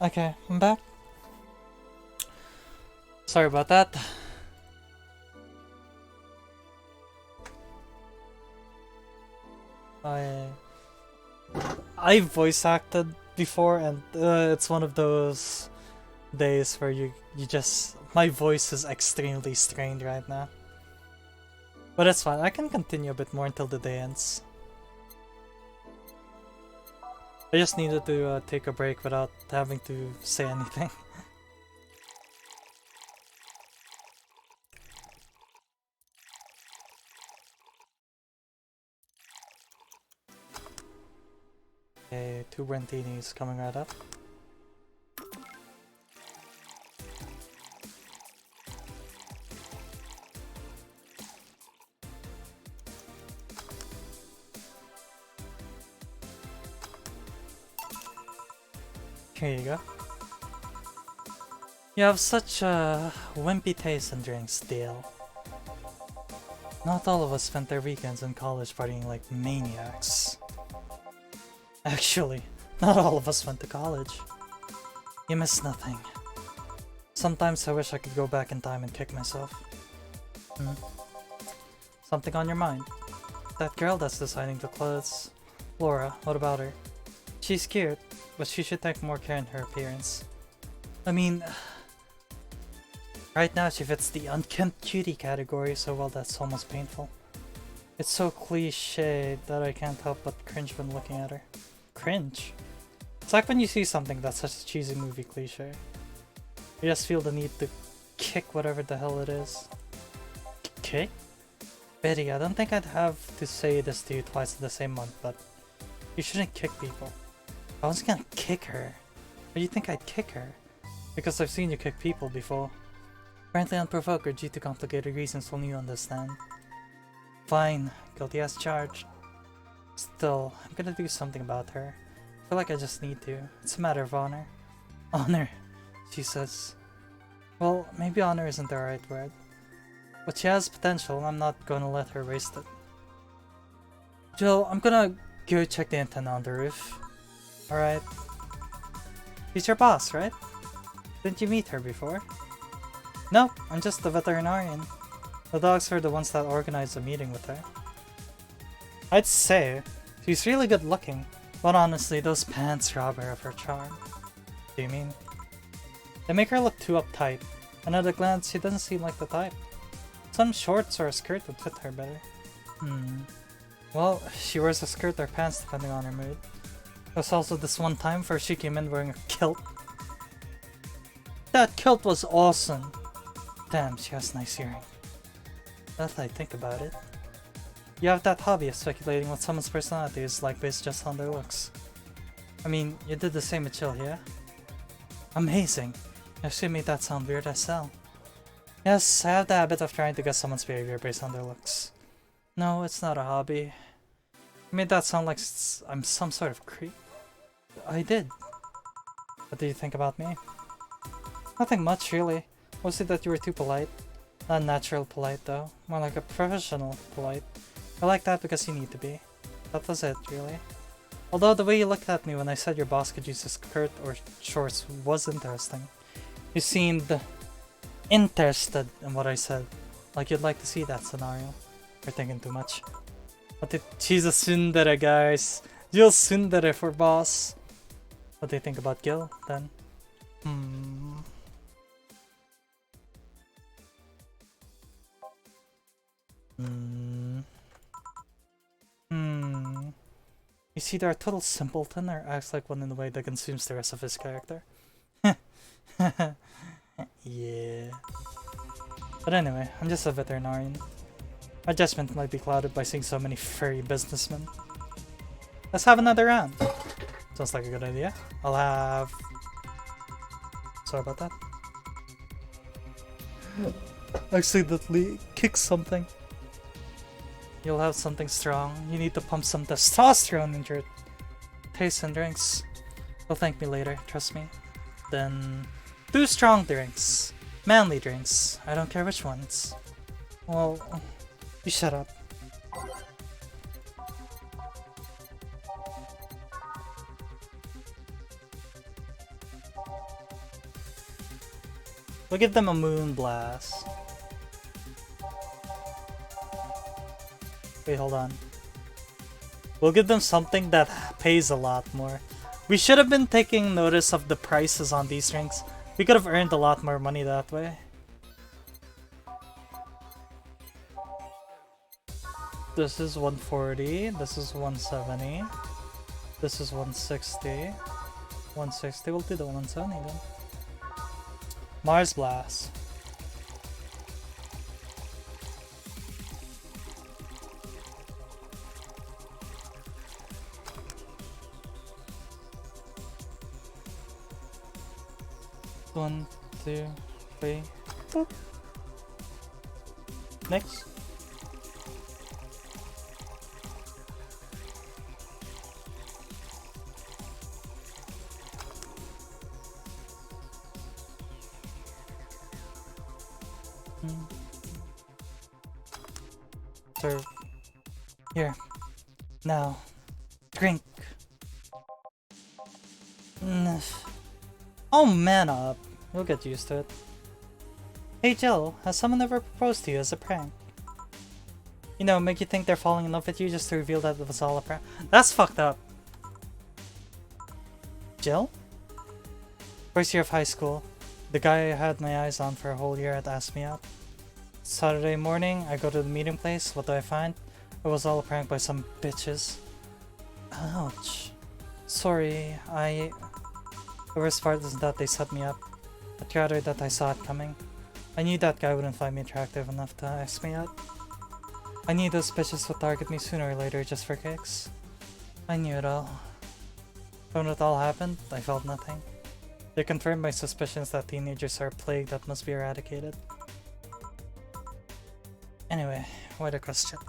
Okay, I'm back. Sorry about that. I voice acted before, and it's one of those days where you just, my voice is extremely strained right now. But it's fine. I can continue a bit more until the day ends. I just needed to take a break without having to say anything. Okay, 2 Brentinis coming right up. Here you go. You have such a wimpy taste in drinks, Dale. Not all of us spent their weekends in college partying like maniacs. Actually, not all of us went to college. You miss nothing. Sometimes I wish I could go back in time and kick myself. Something on your mind? That girl that's designing the clothes. Laura, what about her? She's cute, but she should take more care in her appearance. I mean, right now she fits the unkempt cutie category, so well that's almost painful. It's so cliche that I can't help but cringe when looking at her. Cringe? It's like when you see something that's such a cheesy movie cliche. You just feel the need to kick whatever the hell it is. Kick? Betty, I don't think I'd have to say this to you twice in the same month, but you shouldn't kick people. I was gonna kick her. Why do you think I'd kick her? Because I've seen you kick people before. Apparently unprovoked or due to complicated reasons only you understand. Fine, guilty as charged. Still, I'm gonna do something about her. I feel like I just need to. It's a matter of honor. Honor, she says. Well, maybe honor isn't the right word. But she has potential and I'm not gonna let her waste it. Jill, I'm gonna go check the antenna on the roof. Alright. She's your boss, right? Didn't you meet her before? No, I'm just the veterinarian. The dogs are the ones that organized the meeting with her. I'd say she's really good looking, but honestly, those pants rob her of her charm. Do you mean? They make her look too uptight, and at a glance, she doesn't seem like the type. Some shorts or a skirt would fit her better. Well, she wears a skirt or pants depending on her mood. There's also this one time where she came in wearing a kilt. That kilt was awesome! Damn, she has nice hearing. Now that I think about it. You have that hobby of speculating what someone's personality is like based just on their looks. I mean, you did the same with Chill, yeah? Amazing! You actually made that sound weird as hell. Yes, I have the habit of trying to guess someone's behavior based on their looks. No, it's not a hobby. You made that sound like I'm some sort of creep. I did. What do you think about me? Nothing much, really. Mostly that you were too polite. Not natural polite, though. More like a professional polite. I like that because you need to be. That was it, really. Although the way you looked at me when I said your boss could use a skirt or shorts was interesting. You seemed interested in what I said. Like you'd like to see that scenario. You're thinking too much. But she's a tsundere, guys. Jill tsundere for boss. What do you think about Gil, then? Is he either a total simpleton or acts like one in a way that consumes the rest of his character? Yeah. But anyway, I'm just a veterinarian. My judgment might be clouded by seeing so many furry businessmen. Let's have another round. Sounds like a good idea. I'll have... Sorry about that. Accidentally kick something. You'll have something strong. You need to pump some testosterone into your taste and drinks. You'll thank me later, trust me. Then... 2 strong drinks. Manly drinks. I don't care which ones. Well... You shut up. We'll give them a moon blast. Wait, hold on. We'll give them something that pays a lot more. We should have been taking notice of the prices on these drinks. We could have earned a lot more money that way. This is 140, this is 170, this is 160, 160, we'll do the 170 then. Mars Blast. One, two, three, boop. Next. Serve. Here. Now. Drink. Oh, man up. You'll get used to it. Hey Jill, has someone ever proposed to you as a prank? You know, make you think they're falling in love with you just to reveal that it was all a prank. That's fucked up. Jill? First year of high school. The guy I had my eyes on for a whole year had asked me out. Saturday morning, I go to the meeting place. What do I find? It was all a prank by some bitches. Ouch. Sorry, The worst part is that they set me up. I'd rather that I saw it coming. I knew that guy wouldn't find me attractive enough to ask me out. I knew those bitches would target me sooner or later just for kicks. I knew it all. When it all happened, I felt nothing. They confirmed my suspicions that teenagers are a plague that must be eradicated. Anyway, why the question?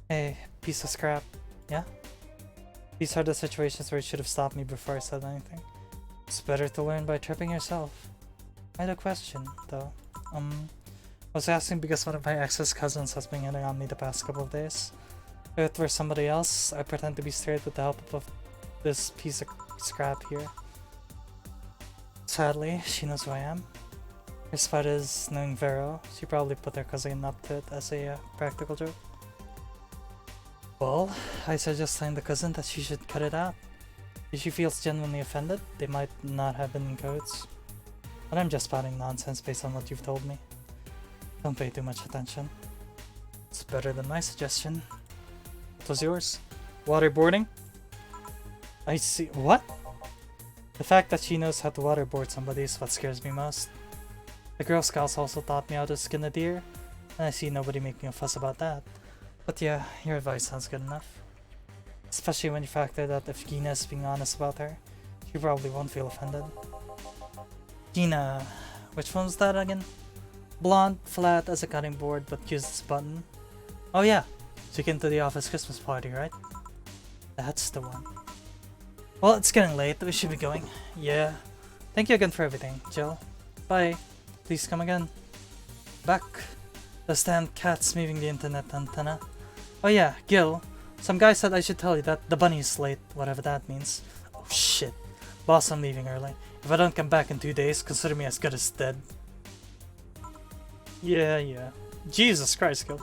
Hey, piece of scrap. Yeah? These are the situations where you should have stopped me before I said anything. It's better to learn by tripping yourself. I had a question, though. I was asking because one of my ex's cousins has been hitting on me the past couple of days. If it were somebody else, I pretend to be straight with the help of this piece of scrap here. Sadly, she knows who I am. Her spot is knowing Vero. She probably put her cousin up to it as a practical joke. Well, I suggest telling the cousin that she should cut it out. If she feels genuinely offended, they might not have been in codes. But I'm just spouting nonsense based on what you've told me. Don't pay too much attention. It's better than my suggestion. What was yours? Waterboarding? I see. What? The fact that she knows how to waterboard somebody is what scares me most. The Girl Scouts also taught me how to skin a deer, and I see nobody making a fuss about that. But yeah, your advice sounds good enough. Especially when you factor that if Gina is being honest about her, she probably won't feel offended. Gina, which one was that again? Blonde, flat as a cutting board, but uses a button. Oh yeah, she came to the office Christmas party, right? That's the one. Well, it's getting late, we should be going. Yeah. Thank you again for everything, Jill. Bye. Please come again. Back. The stand cat's moving the internet antenna. Oh yeah, Gil. Some guy said I should tell you that the bunny is late, whatever that means. Oh shit. Boss, I'm leaving early. If I don't come back in 2 days, consider me as good as dead. Yeah. Jesus Christ, Gil.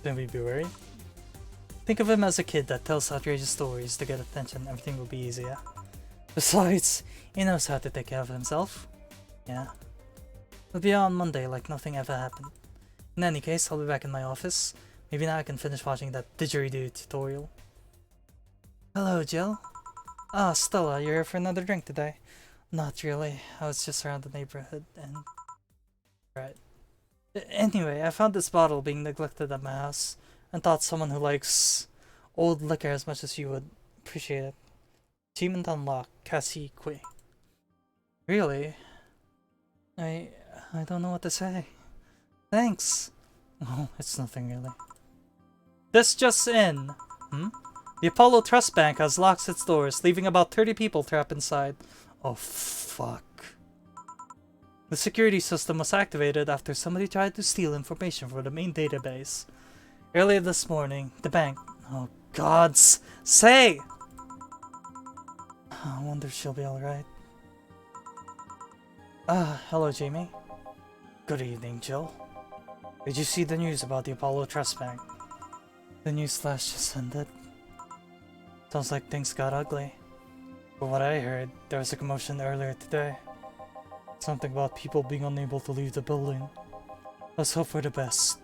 Don't we be worried? Think of him as a kid that tells outrageous stories to get attention. Everything will be easier. Besides, he knows how to take care of himself. Yeah. We'll be on Monday like nothing ever happened. In any case, I'll be back in my office. Maybe now I can finish watching that didgeridoo tutorial. Hello, Jill. Ah, Stella, you're here for another drink today. Not really. I was just around the neighborhood and... Right. Anyway, I found this bottle being neglected at my house and thought someone who likes old liquor as much as you would appreciate it. Achievement unlocked. Cassie Kui. Really? I don't know what to say. Thanks. Oh, it's nothing really. This just in. The Apollo Trust Bank has locked its doors, leaving about 30 people trapped inside. Oh, fuck. The security system was activated after somebody tried to steal information from the main database. Earlier this morning, the bank... Oh, God's sake! I wonder if she'll be alright. Ah, hello Jamie. Good evening, Jill. Did you see the news about the Apollo Trust Bank? The news flash just ended. Sounds like things got ugly. From what I heard, there was a commotion earlier today. Something about people being unable to leave the building. Let's hope for the best.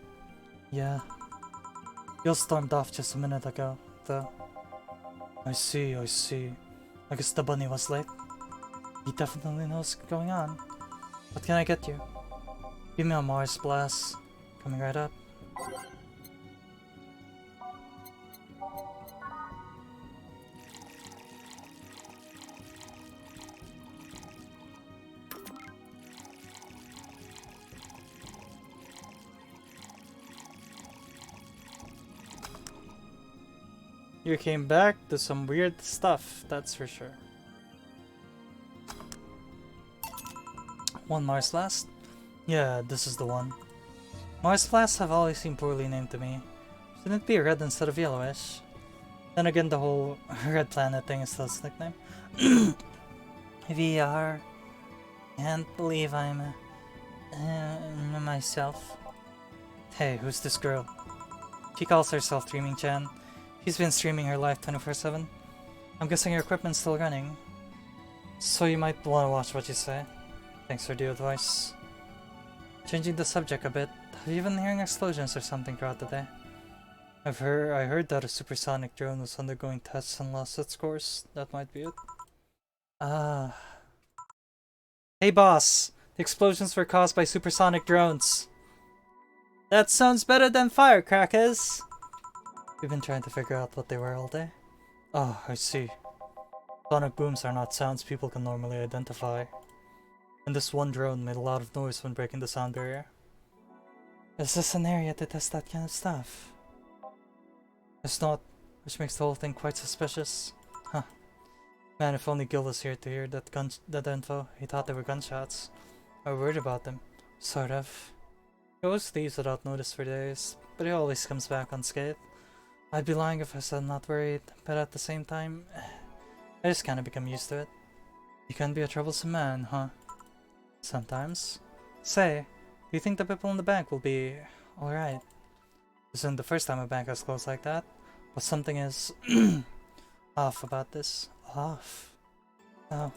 Yeah. Jill stormed off just a minute ago, though. I see. I guess the bunny was late. He definitely knows what's going on. What can I get you? Give me a Mars Blast. Coming right up. You came back to some weird stuff, that's for sure. One Mars Blast? Yeah, this is the one. Mars Blasts have always seemed poorly named to me. Shouldn't it be red instead of yellowish? Then again, the whole red planet thing is still his nickname. VR. Can't believe I'm myself. Hey, who's this girl? She calls herself Dreaming Chan. She's been streaming her life 24/7. I'm guessing your equipment's still running. So you might want to watch what you say. Thanks for the advice. Changing the subject a bit, have you been hearing explosions or something throughout the day? I heard that a supersonic drone was undergoing tests and lost its course. That might be it. Ah. Hey boss! The explosions were caused by supersonic drones. That sounds better than firecrackers! We've been trying to figure out what they were all day. Oh, I see. Sonic booms are not sounds people can normally identify. And this one drone made a lot of noise when breaking the sound barrier. Is this an area to test that kind of stuff? It's not, which makes the whole thing quite suspicious. Huh. Man, if only Gil was here to hear that info. He thought they were gunshots. I worried about them. Sort of. He always leaves without notice for days, but he always comes back unscathed. I'd be lying if I said I'm not worried, but at the same time, I just kinda become used to it. You can be a troublesome man, huh? Sometimes. Say, do you think the people in the bank will be alright? This isn't the first time a bank has closed like that, but something is off about this. Off? Oh.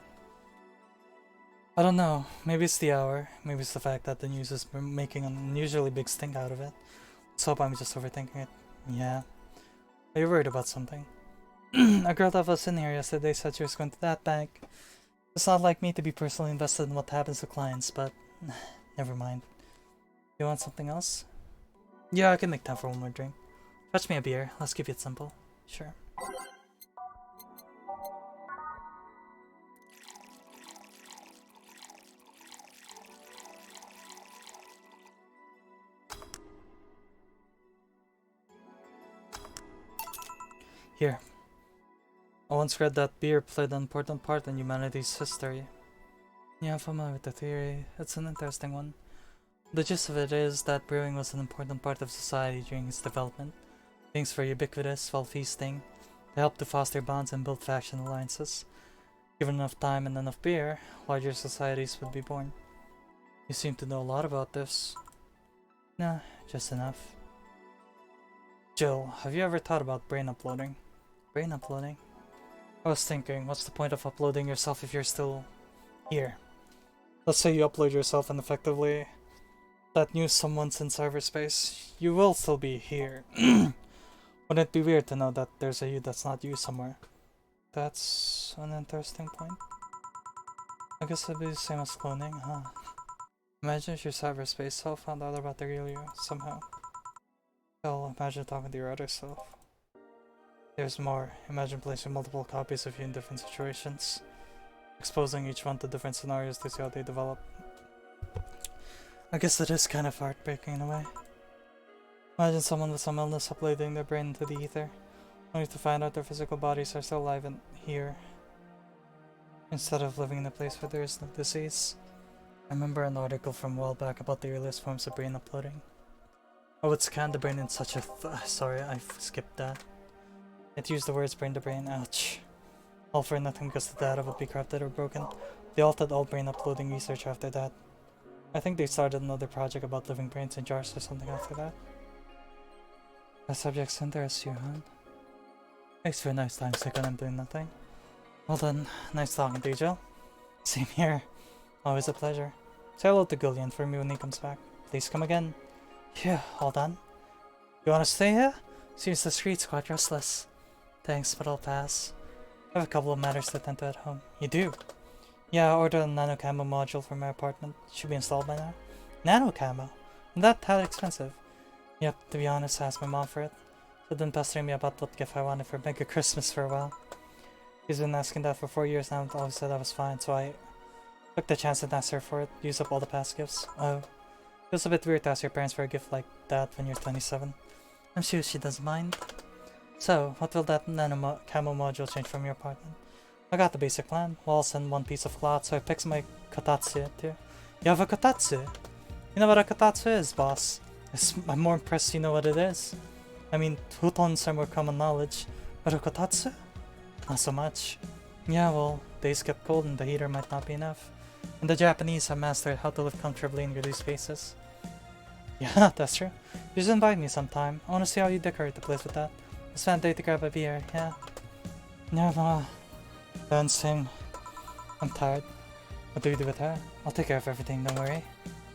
I don't know. Maybe it's the hour. Maybe it's the fact that the news is making an unusually big stink out of it. Let's hope I'm just overthinking it. Yeah. Are you worried about something? A girl that was in here yesterday said she was going to that bank. It's not like me to be personally invested in what happens to clients, but never mind. You want something else? Yeah, I can make time for one more drink. Fetch me a beer. Let's keep it simple. Sure. Here. I once read that beer played an important part in humanity's history. Yeah, I'm familiar with the theory. It's an interesting one. The gist of it is that brewing was an important part of society during its development. Things were ubiquitous while feasting. They helped to foster bonds and build faction alliances. Given enough time and enough beer, larger societies would be born. You seem to know a lot about this. Nah, just enough. Jill, have you ever thought about brain uploading? Brain uploading? I was thinking, what's the point of uploading yourself if you're still here? Let's say you upload yourself and effectively that news someone's in cyberspace. You will still be here. Wouldn't it be weird to know that there's a you that's not you somewhere? That's an interesting point. I guess it'd be the same as cloning, huh? Imagine if your cyberspace self found out about the real you, somehow. Hell, imagine talking to your other self. There's more. Imagine placing multiple copies of you in different situations, exposing each one to different scenarios to see how they develop. I guess it is kind of heartbreaking in a way. Imagine someone with some illness uploading their brain into the ether, only to find out their physical bodies are still alive and here, instead of living in a place where there is no disease. I remember an article from a while back about the earliest forms of brain uploading. I would scan the brain in such a sorry, I skipped that. It used the words brain to brain, ouch. All for nothing because the data would be corrupted or broken. They halted all brain uploading research after that. I think they started another project about living brains in jars or something after that. The subjects interest you, huh? Thanks for a nice time sick when I'm doing nothing. Well then, nice talking to you, Jill. Same here. Always a pleasure. Say hello to Gillian for me when he comes back. Please come again. Yeah, hold on. You wanna stay here? Seems the street's quite restless. Thanks, but I'll pass. I have a couple of matters to attend to at home. You do? Yeah, I ordered a nano camo module for my apartment. Should be installed by now. Nano camo? Isn't that expensive? Yep, to be honest, I asked my mom for it. She's been pestering me about what gift I wanted for Mega Christmas for a while. She's been asking that for 4 years now and always said I was fine, so I took the chance and asked her for it, use up all the past gifts. Oh. Feels a bit weird to ask your parents for a gift like that when you're 27. I'm sure she doesn't mind. So, what will that nano camo module change from your apartment? I got the basic plan. Walls and one piece of cloth, so I picked my kotatsu too. You have a kotatsu? You know what a kotatsu is, boss? I'm more impressed you know what it is. I mean, futons are more common knowledge, but a kotatsu? Not so much. Yeah, well, days get cold and the heater might not be enough. And the Japanese have mastered how to live comfortably in reduced spaces. Yeah, that's true. You should invite me sometime. I want to see how you decorate the place with that. It's fun day to grab a beer, yeah. Yeah, dancing. I'm tired. What do we do with her? I'll take care of everything, don't worry.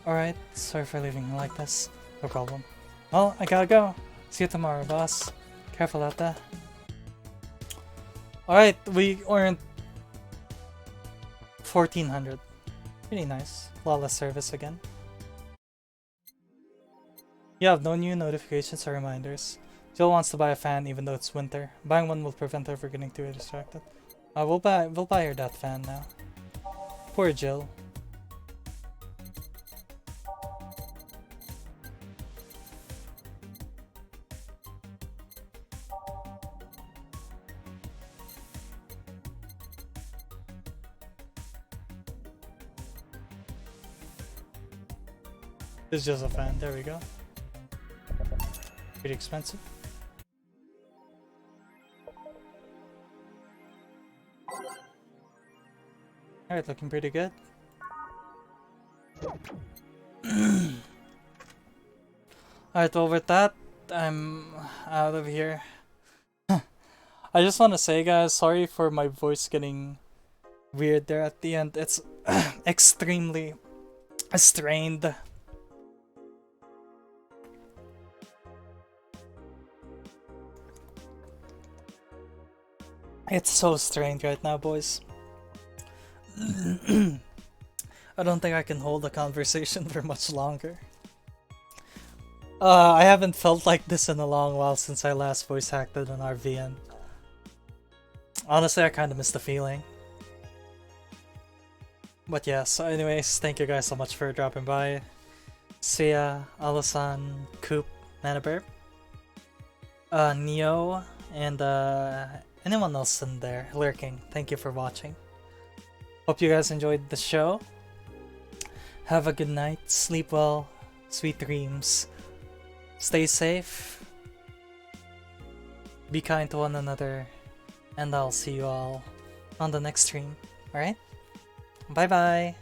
Alright, sorry for leaving you like this. No problem. Well, I gotta go. See you tomorrow, boss. Careful out there. Alright, we earned 1400. Pretty nice. Flawless service again. You have no new notifications or reminders. Jill wants to buy a fan even though it's winter. Buying one will prevent her from getting too distracted. We'll buy her that fan now. Poor Jill. It's just a fan, there we go. Pretty expensive. Alright, looking pretty good. Alright, well with that, I'm out of here. I just want to say guys, sorry for my voice getting weird there at the end. It's extremely strained. It's so strained right now, boys. I don't think I can hold a conversation for much longer. I haven't felt like this in a long while since I last voice acted on RVN. Honestly, I kind of miss the feeling. But yeah, so anyways, thank you guys so much for dropping by. See ya, Alasan, Coop, Manaburp, Neo, and anyone else in there lurking. Thank you for watching. Hope you guys enjoyed the show. Have a good night, sleep well, sweet dreams, stay safe, be kind to one another, and I'll see you all on the next stream. Alright? Bye bye!